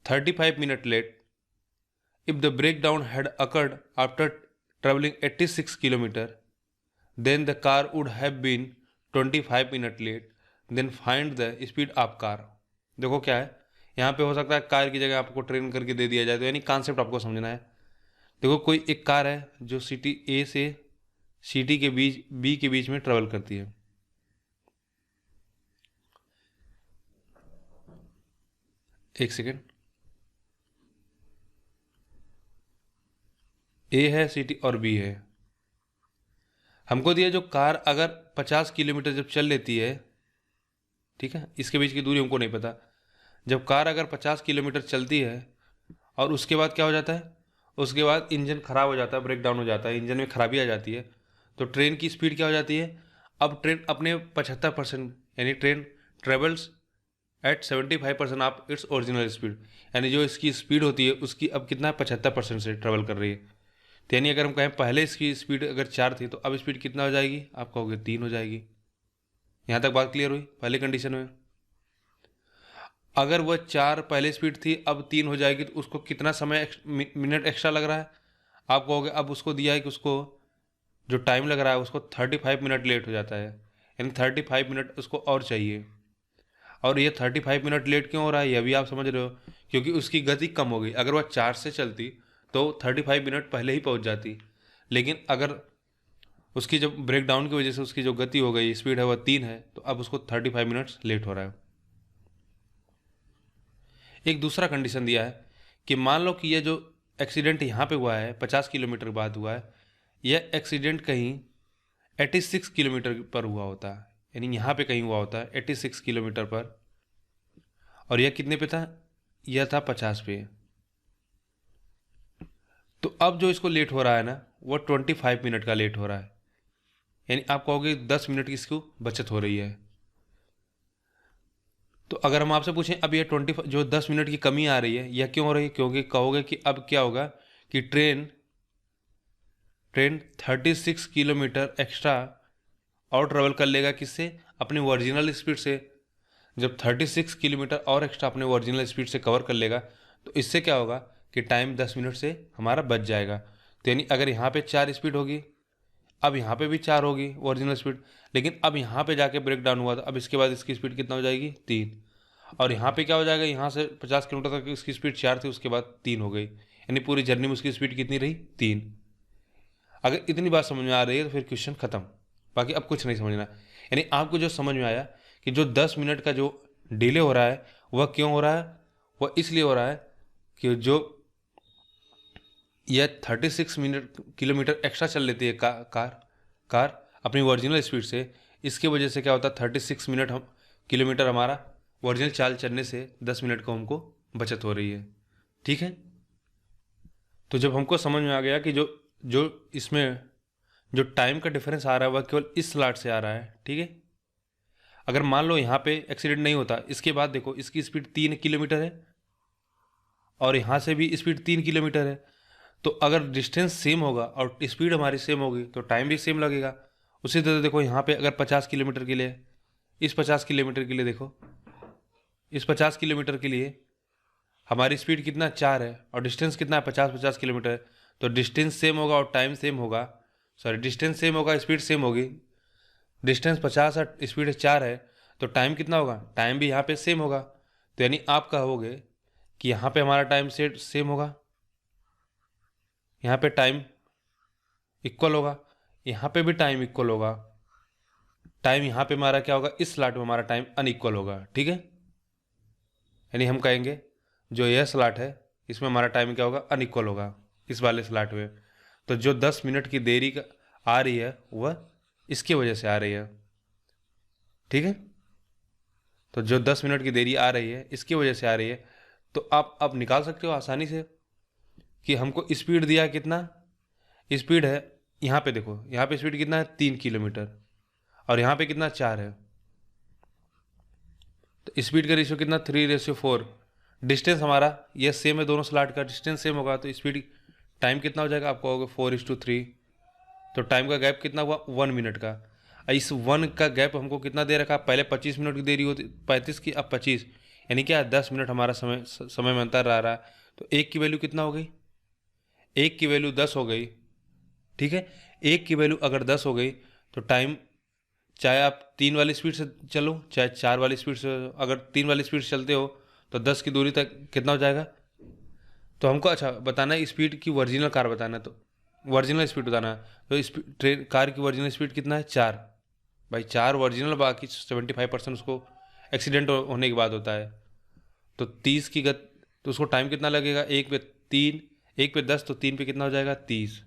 Speaker 1: 35 minutes late. If the breakdown had occurred after traveling 86 km, then the car would have been 25 minutes late. Then find the speed of car. देखो क्या है यहाँ पे, हो सकता है कार की जगह आपको ट्रेन करके दे दिया जाए, तो यानी कॉन्सेप्ट आपको समझना है। देखो कोई एक कार है जो सिटी ए से सिटी के बीच बी के बीच में ट्रेवल करती है। एक सेकेंड, ए है सिटी और बी है। हमको दिया जो कार अगर 50 किलोमीटर जब चल लेती है, ठीक है, इसके बीच की दूरी हमको नहीं पता। जब कार अगर 50 किलोमीटर चलती है और उसके बाद क्या हो जाता है, उसके बाद इंजन खराब हो जाता है, ब्रेक डाउन हो जाता है, इंजन में खराबी आ जाती है, तो ट्रेन की स्पीड क्या हो जाती है। अब ट्रेन अपने 75%, यानी train travels eight 75% of its original speed, यानी जो इसकी स्पीड होती है उसकी अब कितना 75% से ट्रेवल कर रही है। तो यानी अगर हम कहें पहले इसकी स्पीड अगर 4 थी तो अब स्पीड कितना हो जाएगी, आप कहोगे 3 हो जाएगी। यहाँ तक बात क्लियर हुई। पहले कंडीशन में अगर वह 4 पहले स्पीड थी अब 3 हो जाएगी तो उसको कितना समय मिनट एक्स्ट्रा लग रहा है, आप कहोगे अब उसको दिया है कि उसको जो टाइम लग रहा है उसको 35 मिनट लेट हो जाता है, यानी 35 मिनट उसको और चाहिए। और ये 35 मिनट लेट क्यों हो रहा है ये भी आप समझ रहे हो, क्योंकि उसकी गति कम हो गई। अगर वह 4 से चलती तो 35 मिनट पहले ही पहुंच जाती, लेकिन अगर उसकी जब ब्रेक डाउन की वजह से उसकी जो गति हो गई, स्पीड है वह 3 है, तो अब उसको 35 मिनट्स लेट हो रहा है। एक दूसरा कंडीशन दिया है कि मान लो कि यह जो एक्सीडेंट यहाँ पे हुआ है 50 किलोमीटर बाद हुआ है, यह एक्सीडेंट कहीं 86 किलोमीटर पर हुआ होता है, यानी यहाँ पे कहीं हुआ होता है 86 किलोमीटर पर, और यह कितने पे था, यह था 50 पे। तो अब जो इसको लेट हो रहा है ना वो 25 मिनट का लेट हो रहा है, यानी आप कहोगे 10 मिनट की इसको बचत हो रही है। तो अगर हम आपसे पूछें अब ये 10 मिनट की कमी आ रही है यह क्यों हो रही है, क्योंकि कहोगे कि अब क्या होगा कि ट्रेन 36 किलोमीटर एक्स्ट्रा और ट्रेवल कर लेगा, किससे, अपने ओरिजिनल स्पीड से। जब 36 किलोमीटर और एक्स्ट्रा अपने ओरिजिनल स्पीड से कवर कर लेगा तो इससे क्या होगा कि टाइम 10 मिनट से हमारा बच जाएगा। तो यानी अगर यहाँ पे 4 स्पीड होगी, अब यहाँ पे भी 4 होगी ओरिजिनल स्पीड, लेकिन अब यहाँ पे जाके ब्रेक डाउन हुआ था, अब इसके बाद इसकी स्पीड कितना हो जाएगी 3, और यहाँ पे क्या हो जाएगा, यहाँ से 50 किलोमीटर तक इसकी स्पीड 4 थी, उसके बाद 3 हो गई, यानी पूरी जर्नी में उसकी स्पीड कितनी रही 3। अगर इतनी बात समझ में आ रही है तो फिर क्वेश्चन खत्म, बाकी अब कुछ नहीं समझना। यानी आपको जो समझ में आया कि जो 10 मिनट का जो डिले हो रहा है वह क्यों हो रहा है? वह इसलिए हो रहा है कि जो यह 36 मिनट किलोमीटर एक्स्ट्रा चल लेती है कार अपनी ओरिजिनल स्पीड से। इसके वजह से क्या होता है, 36 मिनट हम किलोमीटर हमारा ओरिजिनल चाल चलने से 10 मिनट को हमको बचत हो रही है। ठीक है, तो जब हमको समझ में आ गया कि जो जो इसमें जो टाइम का डिफरेंस आ रहा है वह केवल इस स्लॉट से आ रहा है। ठीक है, अगर मान लो यहाँ पे एक्सीडेंट नहीं होता, इसके बाद देखो इसकी स्पीड 3 किलोमीटर है और यहाँ से भी स्पीड 3 किलोमीटर है, तो अगर डिस्टेंस सेम होगा और स्पीड हमारी सेम होगी तो टाइम भी सेम लगेगा। उसी तरह देखो यहाँ पे अगर 50 किलोमीटर के लिए, इस 50 किलोमीटर के लिए देखो, इस 50 किलोमीटर के लिए हमारी स्पीड कितना 4 है और डिस्टेंस कितना है 50-50 किलोमीटर है, तो डिस्टेंस सेम होगा और टाइम सेम होगा। सॉरी, डिस्टेंस सेम होगा, स्पीड सेम होगी। डिस्टेंस 50 और स्पीड 4 है तो टाइम कितना होगा, टाइम भी यहाँ पे सेम होगा। तो यानी आप कहोगे कि यहाँ पे हमारा टाइम सेट सेम होगा, यहाँ पे टाइम इक्वल होगा, यहाँ पे भी टाइम इक्वल होगा। टाइम यहाँ पे हमारा क्या होगा, इस स्लॉट में हमारा टाइम अनइक्वल होगा। ठीक है, यानी हम कहेंगे जो यह स्लॉट है इसमें हमारा टाइम क्या होगा, अनइक्वल होगा इस वाले स्लॉट में। तो जो 10 मिनट की देरी का आ रही है वह इसकी वजह से आ रही है। ठीक है, तो जो 10 मिनट की देरी आ रही है इसकी वजह से आ रही है। तो आप अब निकाल सकते हो आसानी से कि हमको स्पीड दिया है कितना, स्पीड है यहाँ पे देखो, यहाँ पे स्पीड कितना है 3 किलोमीटर और यहाँ पे कितना 4 है, तो स्पीड का रेशियो कितना 3:4। डिस्टेंस हमारा ये सेम है, दोनों स्लॉट का डिस्टेंस सेम होगा तो स्पीड टाइम कितना हो जाएगा, आपको होगा 4:3। तो टाइम का गैप कितना हुआ 1 मिनट का। इस 1 का गैप हमको कितना दे रखा, पहले 25 मिनट की देरी होती 35 की, अब 25, यानी क्या 10 मिनट हमारा समय में अंतर आ रहा है। तो एक की वैल्यू कितना हो गई, एक की वैल्यू 10 हो गई। ठीक है, एक की वैल्यू अगर 10 हो गई तो टाइम, चाहे आप 3 वाली स्पीड से चलो चाहे 4 वाली स्पीड से, अगर 3 वाली स्पीड से चलते हो तो 10 की दूरी तक कितना हो जाएगा। तो हमको अच्छा बताना है स्पीड की ओरिजिनल कार बताना है, तो ओरिजिनल स्पीड बताना है। तो ट्रेन कार की ओरिजिनल स्पीड कितना है 4, भाई 4 ओरिजिनल, बाकी 75% उसको एक्सीडेंट होने के बाद होता है। तो 30 की गत, तो उसको टाइम कितना लगेगा, 1 पे 3, 1 पे 10, तो 3 पे कितना हो जाएगा 30।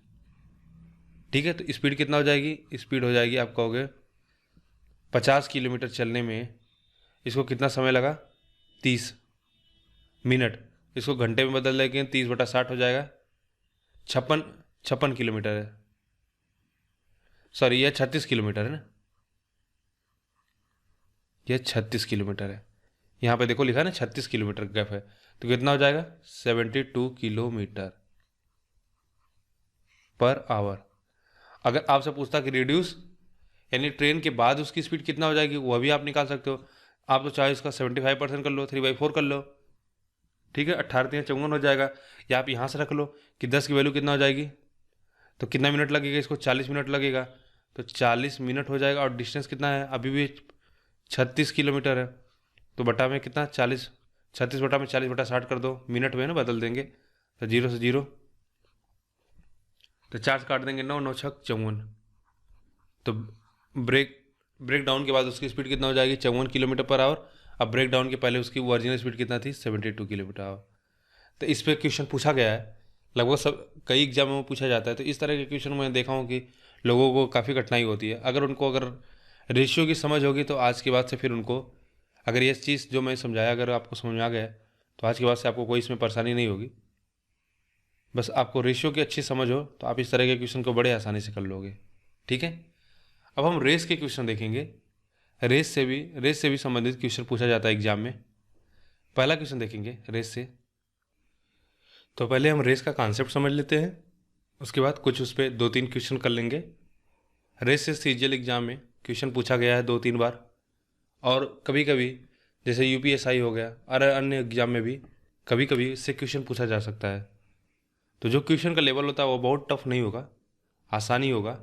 Speaker 1: ठीक है, तो स्पीड कितना हो जाएगी, स्पीड हो जाएगी आप कहोगे 50 किलोमीटर चलने में इसको कितना समय लगा 30 मिनट। इसको घंटे में बदल देंगे 30/60 हो जाएगा, 56 किलोमीटर है। सॉरी, यह 36 किलोमीटर है ना, यह 36 किलोमीटर है। यहाँ पे देखो लिखा है ना 36 किलोमीटर गैप है, तो कितना हो जाएगा 72 किलोमीटर पर आवर। अगर आपसे पूछता कि रिड्यूस, यानी ट्रेन के बाद उसकी स्पीड कितना हो जाएगी, वह भी आप निकाल सकते हो। आप तो चाहे इसका 75% कर लो, 3/4 कर लो। ठीक है, 18×3=54 हो जाएगा। या आप यहाँ से रख लो कि 10 की वैल्यू कितना हो जाएगी, तो कितना मिनट लगेगा, इसको 40 मिनट लगेगा, तो 40 मिनट हो जाएगा। और डिस्टेंस कितना है, अभी भी 36 किलोमीटर है, तो बटा में कितना 40, 36 बटा में 40/60 कर दो, मिनट में ना बदल देंगे, तो 0 से 0, तो 4 से काट देंगे, 9 9 6 54। तो ब्रेक डाउन के बाद उसकी स्पीड कितना हो जाएगी 54 किलोमीटर पर आवर। अब ब्रेक डाउन के पहले उसकी ओरिजिनल स्पीड कितना थी 72 किलोमीटर आवर। तो इस पर क्वेश्चन पूछा गया है, लगभग सब कई एग्जाम में पूछा जाता है। तो इस तरह के क्वेश्चन मैं देखा हूँ कि लोगों को काफ़ी कठिनाई होती है। अगर रेशियो की समझ होगी तो आज के बाद से फिर उनको, अगर ये चीज़ जो मैं समझाया अगर आपको समझ में आ गया तो आज के बाद से आपको कोई इसमें परेशानी नहीं होगी। बस आपको रेशियो की अच्छी समझ हो तो आप इस तरह के क्वेश्चन को बड़े आसानी से कर लोगे। ठीक है, अब हम रेस के क्वेश्चन देखेंगे। रेस से भी संबंधित क्वेश्चन पूछा जाता है एग्जाम में। पहला क्वेश्चन देखेंगे रेस से। तो पहले हम रेस का कॉन्सेप्ट समझ लेते हैं, उसके बाद कुछ उस पर 2-3 क्वेश्चन कर लेंगे। रेस से सीजीएल एग्जाम में क्वेश्चन पूछा गया है 2-3 बार, और कभी कभी जैसे यूपीएसआई हो गया और अन्य एग्जाम में भी कभी कभी इससे क्वेश्चन पूछा जा सकता है। तो जो क्वेश्चन का लेवल होता है वो बहुत टफ नहीं होगा, आसानी होगा।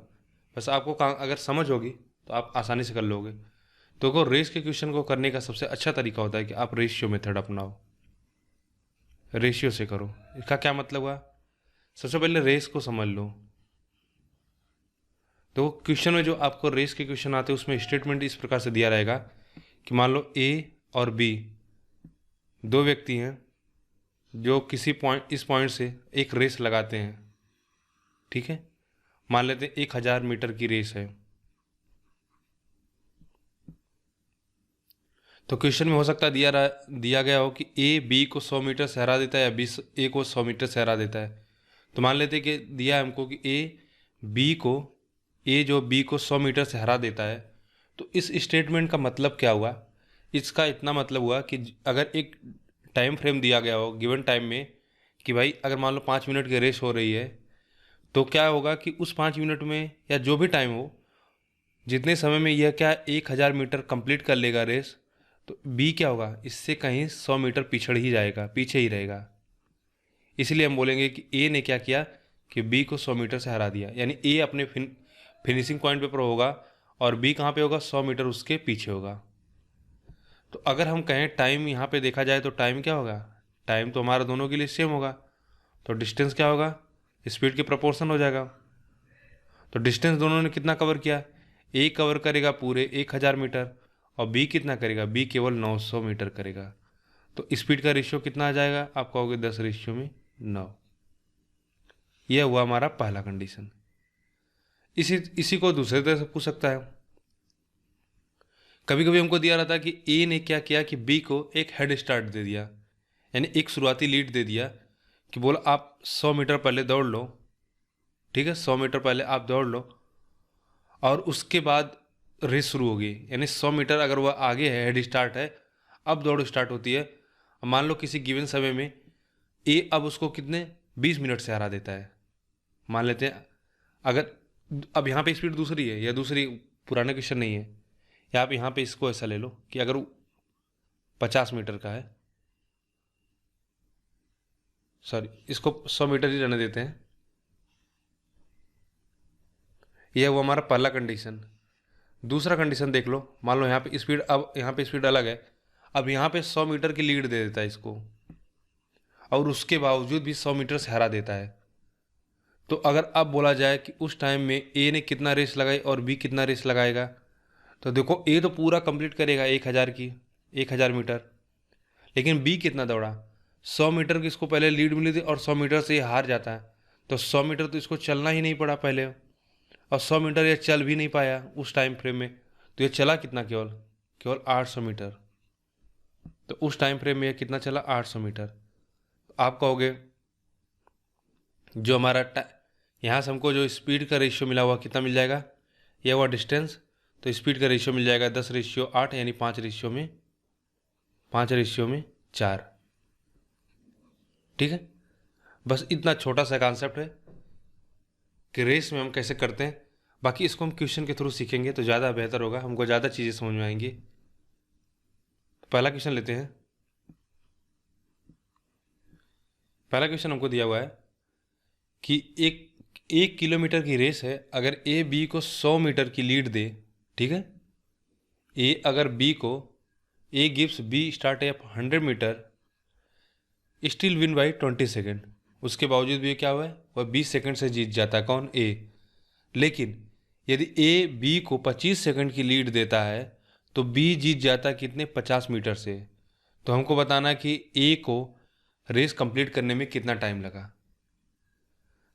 Speaker 1: बस आपको अगर समझ होगी तो आप आसानी से कर लोगे। तो अगर रेस के क्वेश्चन को करने का सबसे अच्छा तरीका होता है कि आप रेशियो मेथड अपनाओ, रेशियो से करो। इसका क्या मतलब हुआ, सबसे पहले रेस को समझ लो। तो क्वेश्चन में जो आपको रेस के क्वेश्चन आते हैं उसमें स्टेटमेंट इस प्रकार से दिया रहेगा कि मान लो ए और बी दो व्यक्ति हैं जो किसी पॉइंट इस पॉइंट से एक रेस लगाते हैं, ठीक है। मान लेते हैं 1000 मीटर की रेस है। तो क्वेश्चन में हो सकता है दिया गया हो कि ए बी को 100 मीटर से हरा देता है या बी ए को 100 मीटर से हरा देता है। तो मान लेते हैं कि दिया है हमको कि ए जो बी को 100 मीटर से हरा देता है। तो इस स्टेटमेंट का मतलब क्या हुआ? इसका इतना मतलब हुआ कि अगर एक टाइम फ्रेम दिया गया हो गिवन टाइम में कि भाई अगर मान लो 5 मिनट की रेस हो रही है, तो क्या होगा कि उस 5 मिनट में या जो भी टाइम हो, जितने समय में यह क्या 1000 मीटर कंप्लीट कर लेगा रेस, तो बी क्या होगा, इससे कहीं 100 मीटर पिछड़ ही जाएगा, पीछे ही रहेगा। इसलिए हम बोलेंगे कि ए ने क्या किया कि बी को 100 मीटर से हरा दिया, यानी ए अपने फिनिशिंग पॉइंट पर होगा और बी कहाँ पे होगा, 100 मीटर उसके पीछे होगा। तो अगर हम कहें टाइम यहाँ पे देखा जाए तो टाइम क्या होगा, टाइम तो हमारा दोनों के लिए सेम होगा, तो डिस्टेंस क्या होगा, स्पीड के प्रोपोर्शन हो जाएगा। तो डिस्टेंस दोनों ने कितना कवर किया, ए कवर करेगा पूरे 1000 मीटर और बी कितना करेगा, बी केवल 900 मीटर करेगा। तो स्पीड का रेशियो कितना आ जाएगा, आप कहोगे 10:9। यह हुआ हमारा पहला कंडीशन। इसी को दूसरे तरह से पूछ सकता है। कभी कभी हमको दिया रहता है कि ए ने क्या किया कि बी को एक हेड स्टार्ट दे दिया, यानी एक शुरुआती लीड दे दिया कि बोला आप 100 मीटर पहले दौड़ लो, ठीक है, 100 मीटर पहले आप दौड़ लो और उसके बाद रेस शुरू होगी। यानी 100 मीटर अगर वह आगे है, हेड स्टार्ट है, अब दौड़ स्टार्ट होती है। मान लो किसी गिवन समय में ए अब उसको कितने 20 मिनट से हरा देता है, मान लेते हैं। अगर अब यहाँ पे स्पीड दूसरी है या दूसरी पुराना क्वेश्चन नहीं है, या आप यहाँ पे इसको ऐसा ले लो कि अगर 50 मीटर का है, सॉरी इसको 100 मीटर ही रहने देते हैं। यह वो हमारा पहला कंडीशन। दूसरा कंडीशन देख लो, मान लो यहाँ पे स्पीड, अब यहाँ पे स्पीड अलग है, अब यहाँ पे 100 मीटर की लीड दे देता है इसको और उसके बावजूद भी 100 मीटर से हरा देता है। तो अगर अब बोला जाए कि उस टाइम में ए ने कितना रेस लगाई और बी कितना रेस लगाएगा, तो देखो ए तो पूरा कंप्लीट करेगा 1000 मीटर, लेकिन बी कितना दौड़ा, 100 मीटर की इसको पहले लीड मिली थी और 100 मीटर से ये हार जाता है। तो 100 मीटर तो इसको चलना ही नहीं पड़ा पहले, और 100 मीटर ये चल भी नहीं पाया उस टाइम फ्रेम में। तो ये चला कितना, केवल 800 मीटर। तो उस टाइम फ्रेम में ये कितना चला, 800 मीटर। आप कहोगे जो हमारा यहाँ से हमको जो स्पीड का रेशियो मिला हुआ कितना मिल जाएगा, यह हुआ डिस्टेंस। तो स्पीड का रेशियो मिल जाएगा 10:8, यानी 5:4। ठीक है, बस इतना छोटा सा कॉन्सेप्ट है कि रेस में हम कैसे करते हैं। बाकी इसको हम क्वेश्चन के थ्रू सीखेंगे तो ज़्यादा बेहतर होगा, हमको ज़्यादा चीज़ें समझ में आएंगी। पहला क्वेश्चन लेते हैं। पहला क्वेश्चन हमको दिया हुआ है कि एक किलोमीटर की रेस है, अगर ए बी को 100 मीटर की लीड दे, ठीक है, अगर A gives B start at 100 metre, still win by 20 second. उसके बावजूद भी क्या हुआ है, वह 20 सेकेंड से जीत जाता है, कौन, ए। लेकिन यदि ए बी को 25 सेकेंड की लीड देता है तो बी जीत जाता है कितने, 50 मीटर से। तो हमको बताना कि ए को रेस कंप्लीट करने में कितना टाइम लगा।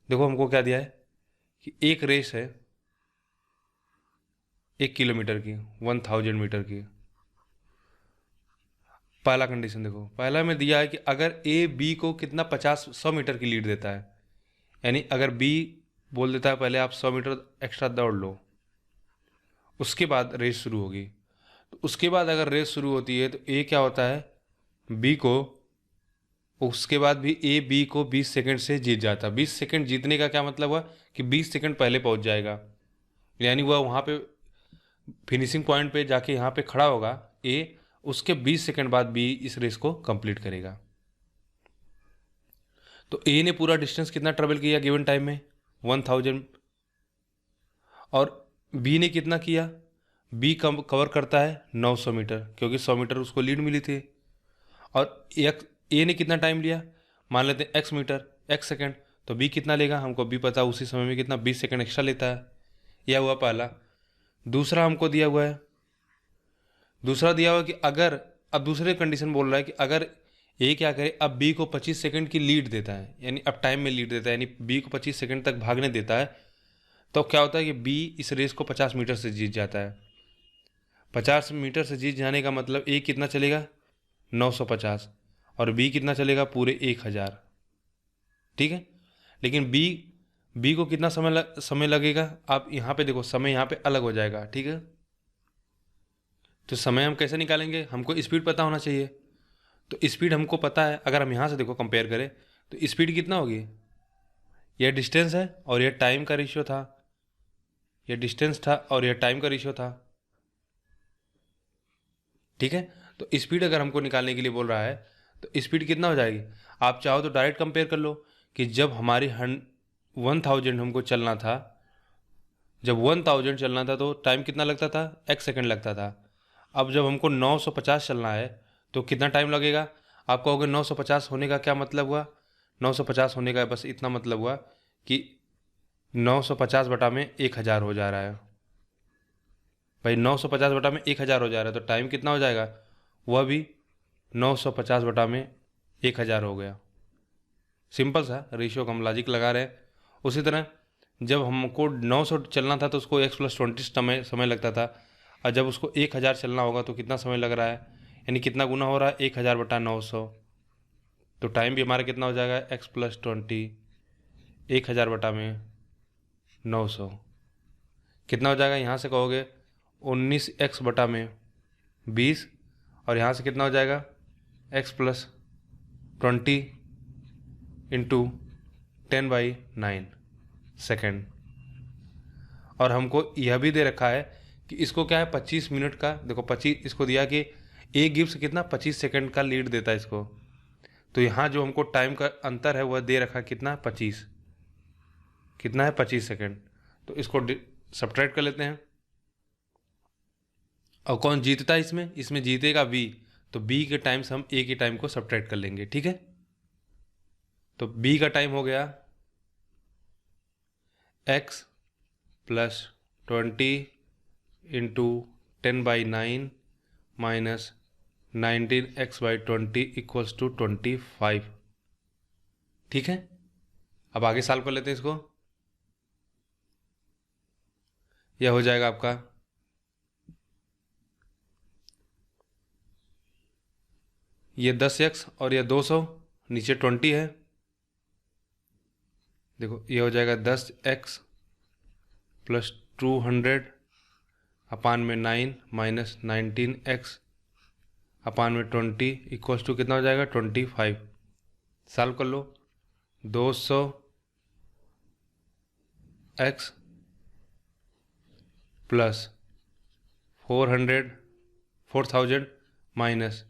Speaker 1: देखो हमको क्या दिया है कि एक रेस है 1 किलोमीटर की, 1000 मीटर की। पहला कंडीशन देखो, पहला में दिया है कि अगर ए बी को कितना 100 मीटर की लीड देता है, यानी अगर बी बोल देता है पहले आप 100 मीटर एक्स्ट्रा दौड़ लो, उसके बाद रेस शुरू होगी। तो उसके बाद अगर रेस शुरू होती है तो ए क्या होता है, बी को, उसके बाद भी ए बी को 20 सेकंड से जीत जाता है। 20 सेकंड जीतने का क्या मतलब हुआ कि 20 सेकंड पहले पहुंच जाएगा, यानी वह वहाँ पे फिनिशिंग पॉइंट पे जाके यहाँ पे खड़ा होगा ए, उसके 20 सेकंड बाद बी इस रेस को कंप्लीट करेगा। तो ए ने पूरा डिस्टेंस कितना ट्रेवल किया गिवन टाइम में, 1000, और बी ने कितना किया, बी कवर करता है 900 मीटर, क्योंकि 100 मीटर उसको लीड मिली थी। और ए ने कितना टाइम लिया, मान लेते हैं एक्स सेकेंड, तो बी कितना लेगा, हमको बी पता, उसी समय में कितना 20 सेकेंड एक्स्ट्रा लेता है। यह हुआ पहला। दूसरा हमको दिया हुआ है, दूसरा दिया हुआ कि अगर अब दूसरे कंडीशन बोल रहा है कि अगर ए क्या करे, अब बी को 25 सेकंड की लीड देता है, यानी अब टाइम में लीड देता है, यानी बी को 25 सेकंड तक भागने देता है, तो क्या होता है कि बी इस रेस को 50 मीटर से जीत जाता है। 50 मीटर से जीत जाने का मतलब ए कितना चलेगा, 950, और बी कितना चलेगा, पूरे 1000। ठीक है, लेकिन बी को कितना समय लगेगा, आप यहाँ पे देखो समय यहाँ पे अलग हो जाएगा। ठीक है, तो समय हम कैसे निकालेंगे, हमको स्पीड पता होना चाहिए। तो स्पीड हमको पता है, अगर हम यहाँ से देखो कंपेयर करें तो स्पीड कितना होगी, यह डिस्टेंस है और यह टाइम का रेशियो था, यह डिस्टेंस था और यह टाइम का रेशियो था। ठीक है, तो स्पीड अगर हमको निकालने के लिए बोल रहा है तो स्पीड कितना हो जाएगी, आप चाहो तो डायरेक्ट कंपेयर कर लो कि जब हमारी 1000 हमको चलना था, जब 1000 चलना था तो टाइम कितना लगता था, x सेकंड लगता था। अब जब हमको 950 चलना है तो कितना टाइम लगेगा, आप कहोगे 950 होने का क्या मतलब हुआ, 950 होने का बस इतना मतलब हुआ कि 950 बटा में 1000 हो जा रहा है। भाई 950 बटा में 1000 हो जा रहा है तो टाइम कितना हो जाएगा, वह भी 950 बटा में 1000 हो गया। सिंपल सा रेशियो का हम लॉजिक लगा रहे हैं। उसी तरह जब हमको 900 चलना था तो उसको x+20 समय लगता था, और जब उसको 1000 चलना होगा तो कितना समय लग रहा है, यानी कितना गुना हो रहा है, 1000 बटा 900, तो टाइम भी हमारा कितना हो जाएगा, x+20, 1000 बटा में 900, कितना हो जाएगा, यहाँ से कहोगे 19x बटा में 20, और यहाँ से कितना हो जाएगा, x+20 इंटू 10/9 सेकेंड। और हमको यह भी दे रखा है कि इसको क्या है, 25 मिनट का, देखो 25 इसको दिया कि ए गिव्स कितना 25 सेकंड का लीड देता है इसको, तो यहाँ जो हमको टाइम का अंतर है वह दे रखा कितना, 25, कितना है 25 सेकंड। तो इसको सब्ट्रैक्ट कर लेते हैं। और कौन जीतता है इसमें, इसमें जीतेगा बी, तो बी के टाइम से हम ए के टाइम को सब्ट्रैक्ट कर लेंगे। ठीक है, तो बी का टाइम हो गया x+20 into 10/9 minus 19x/20 equals to 25। ठीक है, अब आगे सॉल्व कर लेते हैं इसको। यह हो जाएगा आपका ये 10x और यह 200, नीचे 20 है, देखो ये हो जाएगा 10x प्लस 200 अपान में 9 माइनस 19x अपान में 20 इक्वल्स टू कितना हो जाएगा, 25। सॉल्व कर लो, 200x प्लस 4000 माइनस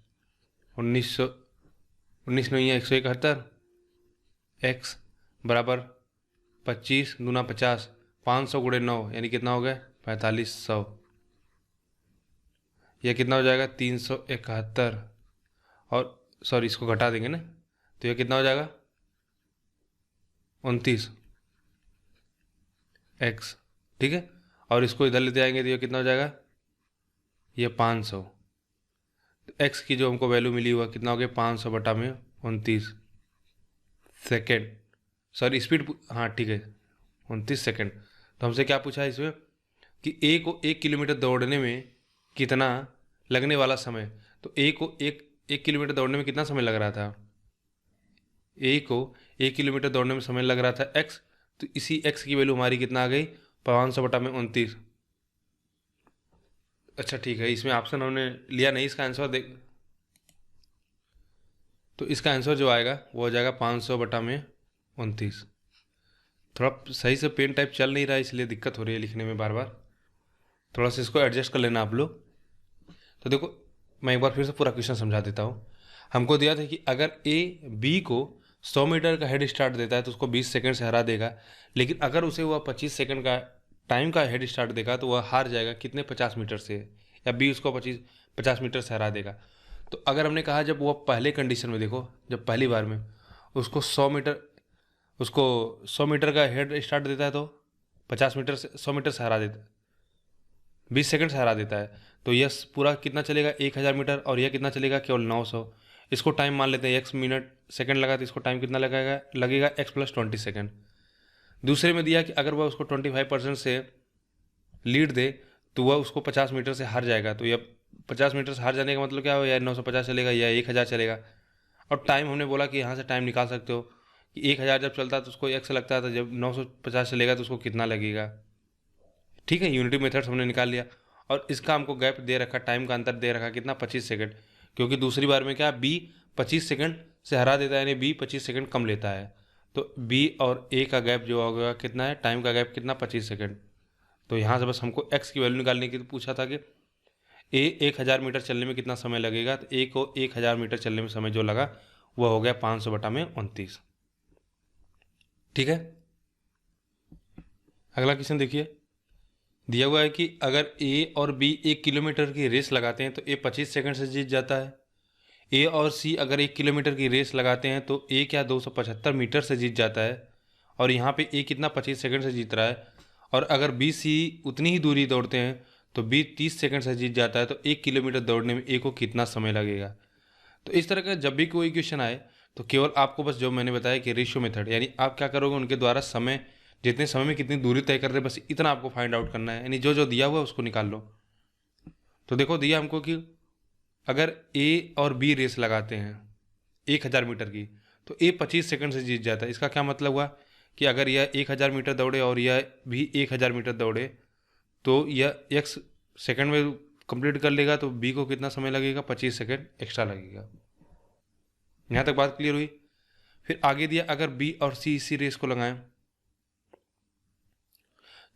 Speaker 1: 19 नहीं है 171, x बराबर 25 दूना 50, 500 गुणे 9 यानी कितना हो गया, 4500। यह कितना हो जाएगा, 371, और सॉरी इसको घटा देंगे ना, तो यह कितना हो जाएगा 29x। ठीक है, और इसको इधर लेते आएंगे तो यह कितना हो जाएगा, यह 500। तो x की जो हमको वैल्यू मिली हुआ कितना हो गया, 500 बटा में 29 सेकेंड, सॉरी स्पीड, हाँ ठीक है 29 सेकेंड। तो हमसे क्या पूछा है इसमें कि ए को 1 किलोमीटर दौड़ने में कितना लगने वाला समय, तो ए को एक किलोमीटर दौड़ने में कितना समय लग रहा था, ए को 1 किलोमीटर दौड़ने में समय लग रहा था x, तो इसी x की वैल्यू हमारी कितना आ गई, 500 बटा में 29। अच्छा ठीक है, इसमें ऑप्शन हमने लिया नहीं, इसका आंसर देख, तो इसका आंसर जो आएगा वो हो जाएगा 500 बटा में 29। थोड़ा सही से पेन टाइप चल नहीं रहा है इसलिए दिक्कत हो रही है लिखने में बार बार, थोड़ा सा इसको एडजस्ट कर लेना आप लोग। तो देखो मैं एक बार फिर से पूरा क्वेश्चन समझा देता हूँ। हमको दिया था कि अगर ए बी को 100 मीटर का हेड स्टार्ट देता है तो उसको 20 सेकंड से हरा देगा, लेकिन अगर उसे वह 25 सेकंड का टाइम का हेड स्टार्ट देगा तो वह हार जाएगा कितने, 50 मीटर से, या बी उसको 50 मीटर से हरा देगा। तो अगर हमने कहा जब वह पहले कंडीशन में, देखो जब पहली बार में उसको 100 मीटर का हेड स्टार्ट देता है तो 50 मीटर से 100 मीटर से हरा देता है, 20 सेकंड से हरा देता है। तो यह पूरा कितना चलेगा 1000 मीटर, और यह कितना चलेगा केवल 900। इसको टाइम मान लेते हैं, x मिनट सेकंड लगा तो इसको टाइम कितना लगेगा x + 20 सेकंड। दूसरे में दिया कि अगर वह उसको 25% से लीड दे तो वह उसको 50 मीटर से हार जाएगा। तो यह 50 मीटर से हार जाने का मतलब क्या हो, या 950 चलेगा या 1000 चलेगा। और टाइम हमने बोला कि यहाँ से टाइम निकाल सकते हो कि 1000 जब चलता है तो उसको x लगता है, तो जब 950 चलेगा तो उसको कितना लगेगा। ठीक है, यूनिटी मेथड्स हमने निकाल लिया। और इसका हमको गैप दे रखा, टाइम का अंतर दे रखा कितना 25 सेकंड, क्योंकि दूसरी बार में क्या बी 25 सेकंड से हरा देता है, यानी बी 25 सेकंड कम लेता है। तो बी और ए का गैप जो होगा कितना है, टाइम का गैप कितना 25 सेकंड। तो यहाँ से बस हमको x की वैल्यू निकालने की पूछा था कि ए 1000 मीटर चलने में कितना समय लगेगा। तो ए को 1000 मीटर चलने में समय जो लगा वह हो गया 500/29। ठीक है, अगला क्वेश्चन देखिए। दिया हुआ है कि अगर ए और बी 1 किलोमीटर की रेस लगाते हैं तो ए 25 सेकंड से जीत जाता है। ए और सी अगर 1 किलोमीटर की रेस लगाते हैं तो ए क्या 275 मीटर से जीत जाता है, और यहाँ पे ए कितना 25 सेकंड से जीत रहा है। और अगर बी सी उतनी ही दूरी दौड़ते हैं तो बी 30 सेकंड से जीत जाता है। तो 1 किलोमीटर दौड़ने में ए को कितना समय लगेगा। तो इस तरह का जब भी कोई क्वेश्चन आए तो केवल आपको बस जो मैंने बताया कि रेशियो मेथड, यानी आप क्या करोगे उनके द्वारा समय, जितने समय में कितनी दूरी तय कर रहे हैं बस इतना आपको फाइंड आउट करना है, यानी जो जो दिया हुआ है उसको निकाल लो। तो देखो दिया हमको कि अगर ए और बी रेस लगाते हैं 1000 मीटर की तो ए 25 सेकंड से जीत जाता है। इसका क्या मतलब हुआ कि अगर यह 1000 मीटर दौड़े और यह भी 1000 मीटर दौड़े तो यह x सेकंड में कंप्लीट कर लेगा, तो बी को कितना समय लगेगा 25 सेकंड एक्स्ट्रा लगेगा। यहाँ तक बात क्लियर हुई। फिर आगे दिया अगर बी और सी इसी रेस को लगाएं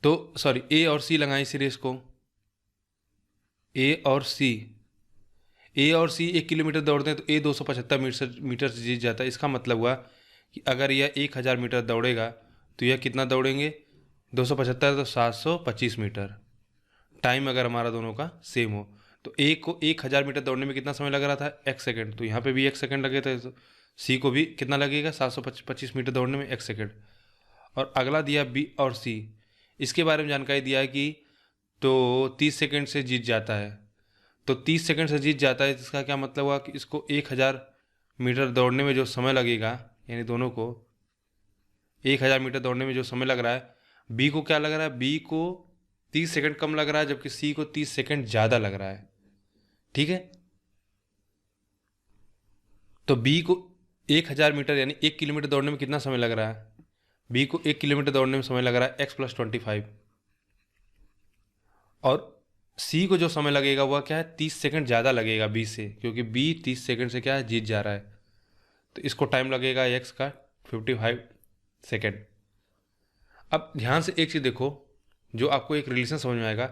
Speaker 1: तो सॉरी ए और सी लगाएं इसी रेस को, ए और सी 1 किलोमीटर दौड़ते हैं तो ए 275 मीटर से जीत जाता है। इसका मतलब हुआ कि अगर यह 1000 मीटर दौड़ेगा तो यह कितना दौड़ेंगे 275 तो 725 मीटर। टाइम अगर हमारा दोनों का सेम हो तो ए को 1000 मीटर दौड़ने में कितना समय लग रहा था x सेकंड, तो यहाँ पे भी x सेकंड लगे थे। तो सी को भी कितना लगेगा 725 मीटर दौड़ने में x सेकंड। और अगला दिया बी और सी, इसके बारे में जानकारी दिया है कि तो 30 सेकंड से जीत जाता है। तो 30 सेकंड से जीत जाता है, इसका क्या मतलब हुआ कि इसको 1000 मीटर दौड़ने में जो समय लगेगा, यानी दोनों को 1000 मीटर दौड़ने में जो समय लग रहा है, बी को क्या लग रहा है, बी को 30 सेकंड कम लग रहा है जबकि सी को 30 सेकंड ज़्यादा लग रहा है। ठीक है, तो बी को 1000 मीटर यानी 1 किलोमीटर दौड़ने में कितना समय लग रहा है, बी को 1 किलोमीटर दौड़ने में समय लग रहा है x + 25, और सी को जो समय लगेगा वह क्या है 30 सेकंड ज़्यादा लगेगा बी से, क्योंकि बी 30 सेकंड से क्या है जीत जा रहा है। तो इसको टाइम लगेगा x का 55 सेकंड। अब ध्यान से एक चीज़ देखो, जो आपको एक रिलेशन समझ में आएगा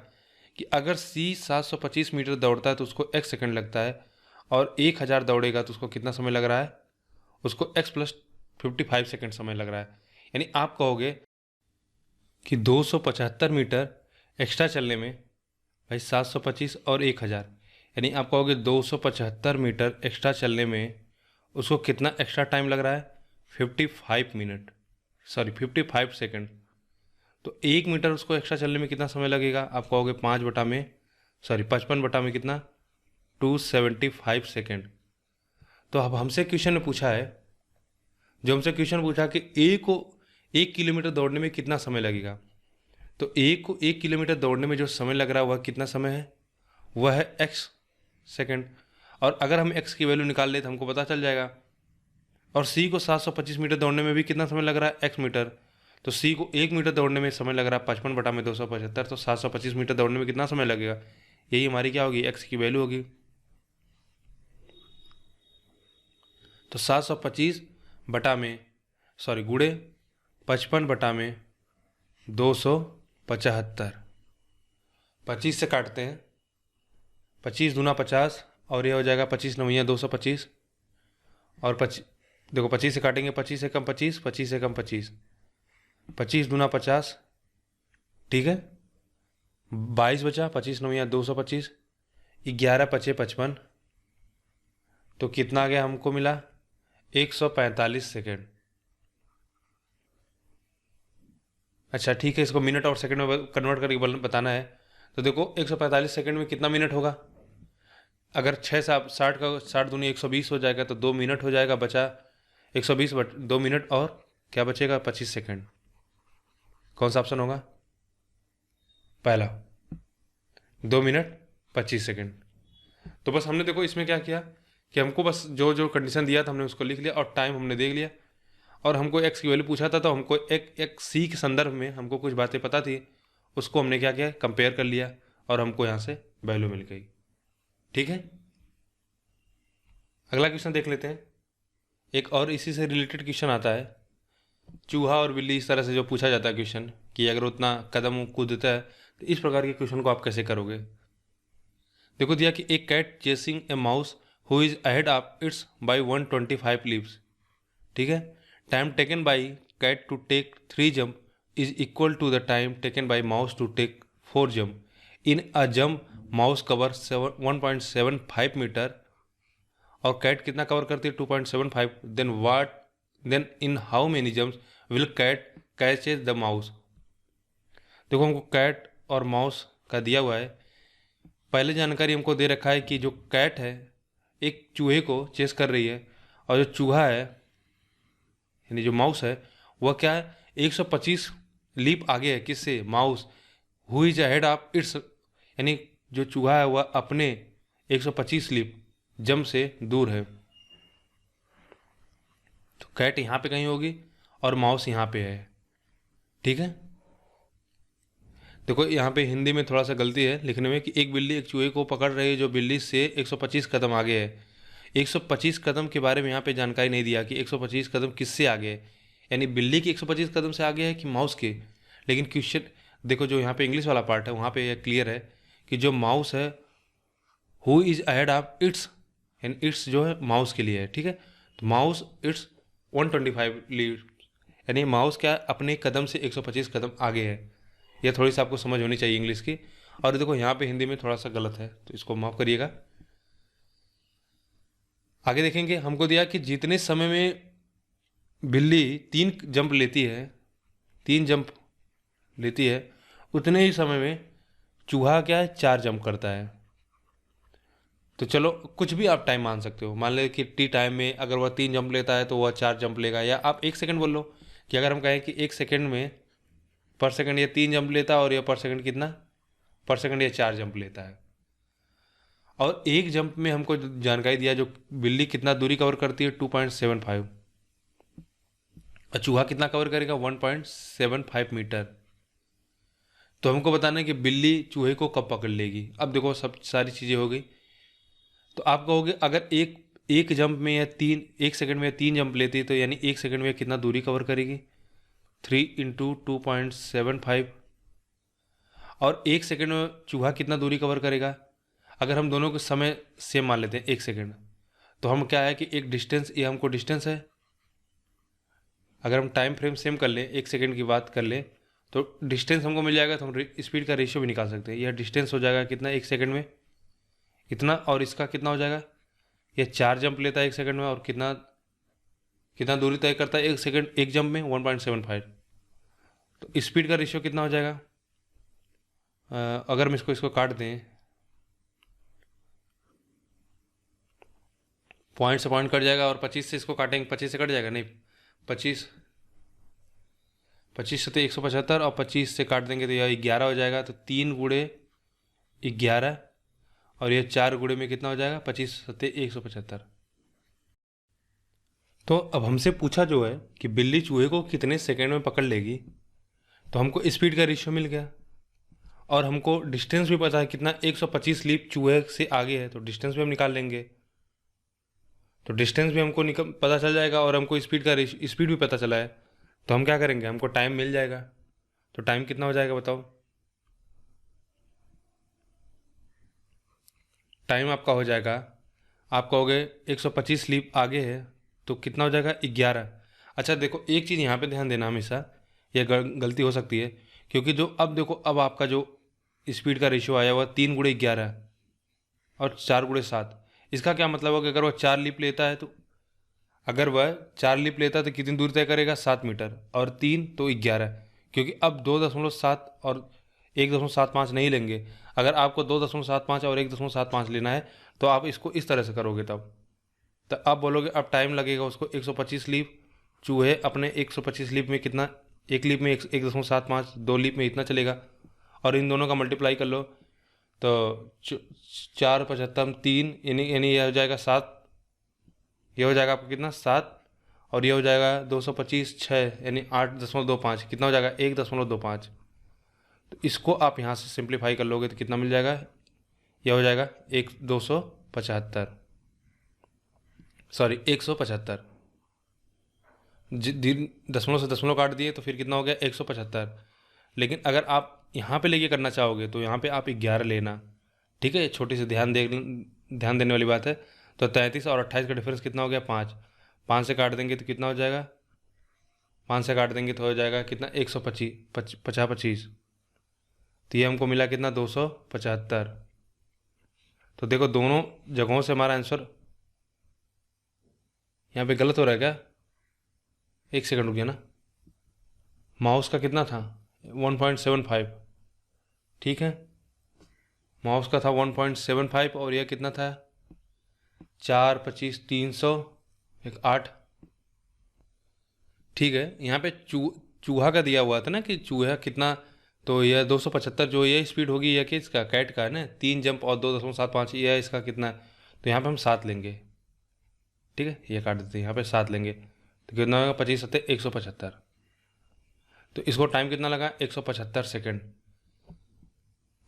Speaker 1: कि अगर सी 725 मीटर दौड़ता है तो उसको x सेकंड लगता है, और 1000 दौड़ेगा तो उसको कितना समय लग रहा है, उसको x + 55 सेकंड समय लग रहा है। यानी आप कहोगे कि 275 मीटर एक्स्ट्रा चलने में भाई 725 और 1000, यानी आप कहोगे 275 मीटर एक्स्ट्रा चलने में उसको कितना एक्स्ट्रा टाइम लग रहा है 55 सेकंड। तो 1 मीटर उसको एक्स्ट्रा चलने में कितना समय लगेगा, आप कहोगे 55 में कितना 275 सेकंड। तो अब हमसे क्वेश्चन ने पूछा है, जो हमसे क्वेश्चन पूछा कि ए को 1 किलोमीटर दौड़ने में कितना समय लगेगा, तो ए को 1 किलोमीटर दौड़ने में जो समय लग रहा है वह कितना समय है, वह है x सेकंड। और अगर हम x की वैल्यू निकाल ले तो हमको पता चल जाएगा। और c को 725 मीटर दौड़ने में भी कितना समय लग रहा है x मीटर, तो c को 1 मीटर दौड़ने में समय लग रहा है 55/275, तो 725 मीटर दौड़ने में कितना समय लगेगा, यही हमारी क्या होगी x की वैल्यू होगी। तो 725 बटा में गुणे 55/275, 25 से काटते हैं, 25 दूना 50 और यह हो जाएगा 25 9 225, और देखो 25 से काटेंगे, 25 से कम 25, 25 से कम 25, 25 दूना 50, ठीक है 22 बचा, 25 9 225, 11 5 55, तो कितना आ गया हमको मिला 145 सेकेंड। अच्छा ठीक है, इसको मिनट और सेकंड में कन्वर्ट करके बताना है। तो देखो 145 सेकंड में कितना मिनट होगा? अगर 6 से 60 का 60 दूनी 120 हो जाएगा तो 2 मिनट हो जाएगा, बचा 120 बट 2 मिनट और क्या बचेगा? 25 सेकंड। कौन सा ऑप्शन होगा? पहला, 2 मिनट 25 सेकंड। तो बस हमने देखो इसमें क्या किया कि हमको बस जो जो कंडीशन दिया था हमने उसको लिख लिया और टाइम हमने देख लिया, और हमको एक्स की वैल्यू पूछा था तो हमको एक सी के संदर्भ में हमको कुछ बातें पता थी, उसको हमने क्या किया, कंपेयर कर लिया और हमको यहाँ से वैल्यू मिल गई। ठीक है, अगला क्वेश्चन देख लेते हैं। एक और इसी से रिलेटेड क्वेश्चन आता है, चूहा और बिल्ली, इस तरह से जो पूछा जाता है क्वेश्चन कि अगर उतना कदम कूदता है तो इस प्रकार के क्वेश्चन को आप कैसे करोगे। देखो दिया कि एक cat chasing a mouse who is ahead of its by 125 leaps. ठीक है, time taken by cat to take 3 jump is equal to the time taken by mouse to take 4 jump. In a jump mouse cover 1.75 metre और कैट कितना कवर करती है? 2.75। Then in how many jumps will cat catches the mouse. देखो हमको कैट और माउस का दिया हुआ है, पहले जानकारी हमको दे रखा है कि जो कैट है एक चूहे को चेस कर रही है, और जो चूहा है यानी जो माउस है वह क्या है, 125 लीप आगे है। किससे? Mouse. Who is ahead of it's, यानी जो चूहा है वह अपने 125 लीप जंप से दूर है। तो कैट यहाँ पे कहीं होगी और माउस यहाँ पे है। ठीक है, देखो यहाँ पे हिंदी में थोड़ा सा गलती है लिखने में कि एक बिल्ली एक चूहे को पकड़ रही है जो बिल्ली से 125 कदम आगे है। 125 कदम के बारे में यहाँ पे जानकारी नहीं दिया कि 125 कदम किससे आगे है, यानी बिल्ली की 125 कदम से आगे है कि माउस के। लेकिन क्वेश्चन देखो जो यहाँ पे इंग्लिश वाला पार्ट है वहाँ पे यह क्लियर है कि जो माउस है who is ahead of it's, यानी इट्स जो है माउस के लिए है। ठीक है, तो माउस इट्स 125 लीड, यानी माउस क्या अपने कदम से 125 कदम आगे है। यह थोड़ी सी आपको समझ होनी चाहिए इंग्लिश की। और देखो यहाँ पे हिंदी में थोड़ा सा गलत है तो इसको माफ़ करिएगा। आगे देखेंगे, हमको दिया कि जितने समय में बिल्ली 3 जंप लेती है, 3 जंप लेती है, उतने ही समय में चूहा क्या है 4 जंप करता है। तो चलो कुछ भी आप टाइम मान सकते हो, मान ले कि टी टाइम में अगर वह 3 जंप लेता है तो वह 4 जंप लेगा, या आप 1 सेकंड बोल लो कि अगर हम कहें कि 1 सेकंड में पर सेकंड ये 3 जंप लेता है और यह पर सेकंड कितना, पर सेकंड ये 4 जंप लेता है। और एक जंप में हमको जानकारी दिया जो बिल्ली कितना दूरी कवर करती है 2.75, और चूहा कितना कवर करेगा 1.75 मीटर। तो हमको बताना है कि बिल्ली चूहे को कब पकड़ लेगी। अब देखो सब सारी चीज़ें हो गई, तो आप कहोगे अगर एक जंप में या 1 सेकंड में 3 जंप लेती है तो यानी 1 सेकंड में कितना दूरी कवर करेगी, 3 इंटू 2.75। और 1 सेकंड में चूहा कितना दूरी कवर करेगा, अगर हम दोनों के समय सेम मान लेते हैं 1 सेकंड, तो हम क्या है कि एक डिस्टेंस, ये हमको डिस्टेंस है। अगर हम टाइम फ्रेम सेम कर लें, 1 सेकंड की बात कर लें, तो डिस्टेंस हमको मिल जाएगा, तो हम स्पीड का रेशियो भी निकाल सकते हैं। यह डिस्टेंस हो जाएगा कितना 1 सेकंड में, इतना, और इसका कितना हो जाएगा, यह 4 जंप लेता है 1 सेकंड में, और कितना कितना दूरी तय करता है 1 सेकंड, 1 जंप में 1.75। तो स्पीड का रेशियो कितना हो जाएगा, अगर हम इसको काट दें, पॉइंट से पॉइंट कट जाएगा, और 25 से इसको काटेंगे 25 से कट जाएगा, नहीं 25 से तो 175, और 25 से काट देंगे तो यह 11 हो जाएगा। तो 3 गुणे 11, और ये 4 गुणे में कितना हो जाएगा, 25 सत्ते 175। तो अब हमसे पूछा जो है कि बिल्ली चूहे को कितने सेकंड में पकड़ लेगी, तो हमको स्पीड का रेशियो मिल गया, और हमको डिस्टेंस भी पता है कितना, 125 लीप चूहे से आगे है, तो डिस्टेंस भी हम निकाल लेंगे। तो डिस्टेंस भी हमको पता चल जाएगा, और हमको स्पीड भी पता चला है, तो हम क्या करेंगे, हमको टाइम मिल जाएगा। तो टाइम कितना हो जाएगा बताओ, टाइम आपका हो जाएगा, आप कहोगे 125 लीप आगे है तो कितना हो जाएगा 11। अच्छा देखो एक चीज़ यहाँ पे ध्यान देना हमेशा, यह गलती हो सकती है, क्योंकि जो अब देखो अब आपका जो स्पीड का रेशियो आया हुआ 3 गुणे 11 और 4 गुणे 7, इसका क्या मतलब है कि अगर वह 4 लीप लेता है तो, अगर वह 4 लीप लेता है तो कितनी दूरी तय करेगा 7 मीटर, और 3 तो 11, क्योंकि अब 2.7 और 1.75 नहीं लेंगे। अगर आपको 2.75 और 1.75 लेना है तो आप इसको इस तरह से करोगे, तब तो आप बोलोगे अब टाइम लगेगा उसको 125 लीप। चूहे अपने 125 लीप में कितना, एक लीप में 1.75, 2 लीप में इतना चलेगा, और इन दोनों का मल्टीप्लाई कर लो तो 4×75 3, यानी यह हो जाएगा 7, ये हो जाएगा आपको कितना 7, और ये हो जाएगा 225 6, यानी 8.25, कितना हो जाएगा 1.25। तो इसको आप यहाँ से सिंप्लीफाई कर लोगे तो कितना मिल जाएगा, यह हो जाएगा 275, सॉरी 175। दशमलव से दशमलव काट दिए तो फिर कितना हो गया 175। लेकिन अगर आप यहाँ पे लेके करना चाहोगे तो यहाँ पे आप 11 लेना, ठीक है। छोटी सी ध्यान देने वाली बात है। तो 33 और 28 का डिफरेंस कितना हो गया 5, 5 से काट देंगे तो कितना हो जाएगा, 5 से काट देंगे तो हो जाएगा कितना 125। तो ये हमको मिला कितना 275। तो देखो दोनों जगहों से हमारा आंसर यहाँ पे गलत हो रहा है क्या, एक सेकंड रुकिए ना। माउस का कितना था 1.75, ठीक है, माउस का था 1.75 और यह कितना था 4 25 300 8, ठीक है। यहाँ पे चूहा का दिया हुआ था ना कि चूहा कितना, तो यह 275 जो ये स्पीड होगी यह किसका, कैट का है ना, 3 जंप और 2.75, यह इसका कितना है, तो यहाँ पे हम 7 लेंगे, ठीक है। ये काट देते हैं, यहाँ पे 7 लेंगे तो कितना होगा 25 7 175। तो इसको टाइम कितना लगा 175 सेकेंड।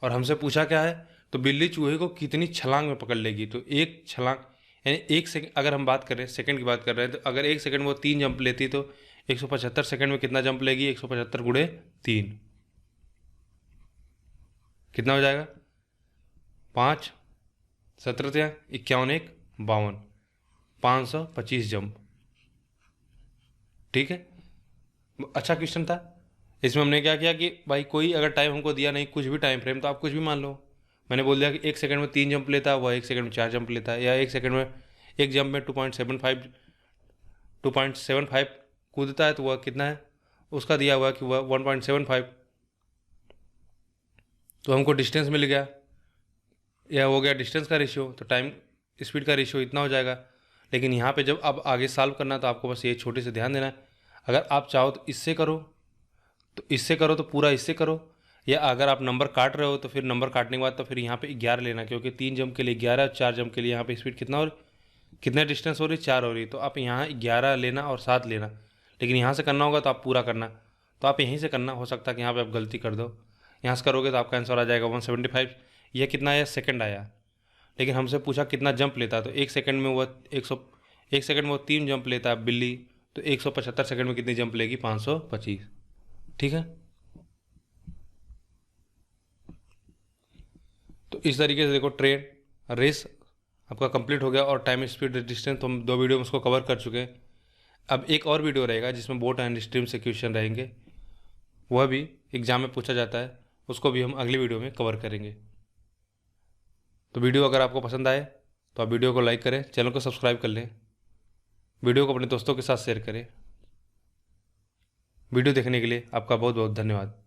Speaker 1: और हमसे पूछा क्या है, तो बिल्ली चूहे को कितनी छलांग में पकड़ लेगी। तो एक छलांग यानी 1 सेकंड, अगर हम बात करें सेकंड की बात कर रहे हैं, तो अगर 1 सेकंड में वो 3 जंप लेती तो 175 सेकंड में कितना जंप लेगी, 175 गुणे 3, कितना हो जाएगा 5 17 51 1 52, 525 जंप, ठीक है। अच्छा क्वेश्चन था। इसमें हमने क्या किया कि भाई कोई अगर टाइम हमको दिया नहीं, कुछ भी टाइम फ्रेम, तो आप कुछ भी मान लो। मैंने बोल दिया कि 1 सेकंड में 3 जंप लेता है, वह 1 सेकंड में 4 जंप लेता है, या 1 सेकंड में एक जंप में 2.75 कूदता है, तो वह कितना है, उसका दिया हुआ है कि वह 1.75। तो हमको डिस्टेंस मिल गया, यह हो गया डिस्टेंस का रेशियो, तो टाइम स्पीड का रेशियो इतना हो जाएगा। लेकिन यहाँ पे जब अब आगे सॉल्व करना तो आपको बस ये छोटे से ध्यान देना है। अगर आप चाहो तो इससे करो, तो इससे करो, तो पूरा इससे करो, या अगर आप नंबर काट रहे हो तो फिर नंबर काटने के बाद तो फिर यहाँ पे 11 लेना, क्योंकि 3 जंप के लिए 11, 4 जंप के लिए यहाँ पे स्पीड कितना हो रही, कितना डिस्टेंस हो रही 4 हो रही। तो आप यहाँ 11 लेना और 7 लेना, लेकिन यहाँ से करना होगा तो आप पूरा करना। तो आप यहीं से करना, हो सकता है कि यहाँ पे आप गलती कर दो, यहाँ से करोगे तो आपका आंसर आ जाएगा 175। यह कितना आया, सेकंड आया। लेकिन हमसे पूछा कितना जंप लेता है, तो 1 सेकंड में वह 1 सेकंड में वो 3 जंप लेता है बिल्ली, तो 175 सेकंड में कितनी जंप लेगी 525, ठीक है। तो इस तरीके से देखो ट्रेन रेस आपका कंप्लीट हो गया, और टाइम स्पीड डिस्टेंस तो हम 2 वीडियो में उसको कवर कर चुके हैं। अब एक और वीडियो रहेगा जिसमें बोट एंड स्ट्रीम से क्वेश्चन रहेंगे, वह भी एग्जाम में पूछा जाता है, उसको भी हम अगली वीडियो में कवर करेंगे। तो वीडियो अगर आपको पसंद आए तो आप वीडियो को लाइक करें, चैनल को सब्सक्राइब कर लें, वीडियो को अपने दोस्तों के साथ शेयर करें। वीडियो देखने के लिए आपका बहुत बहुत धन्यवाद।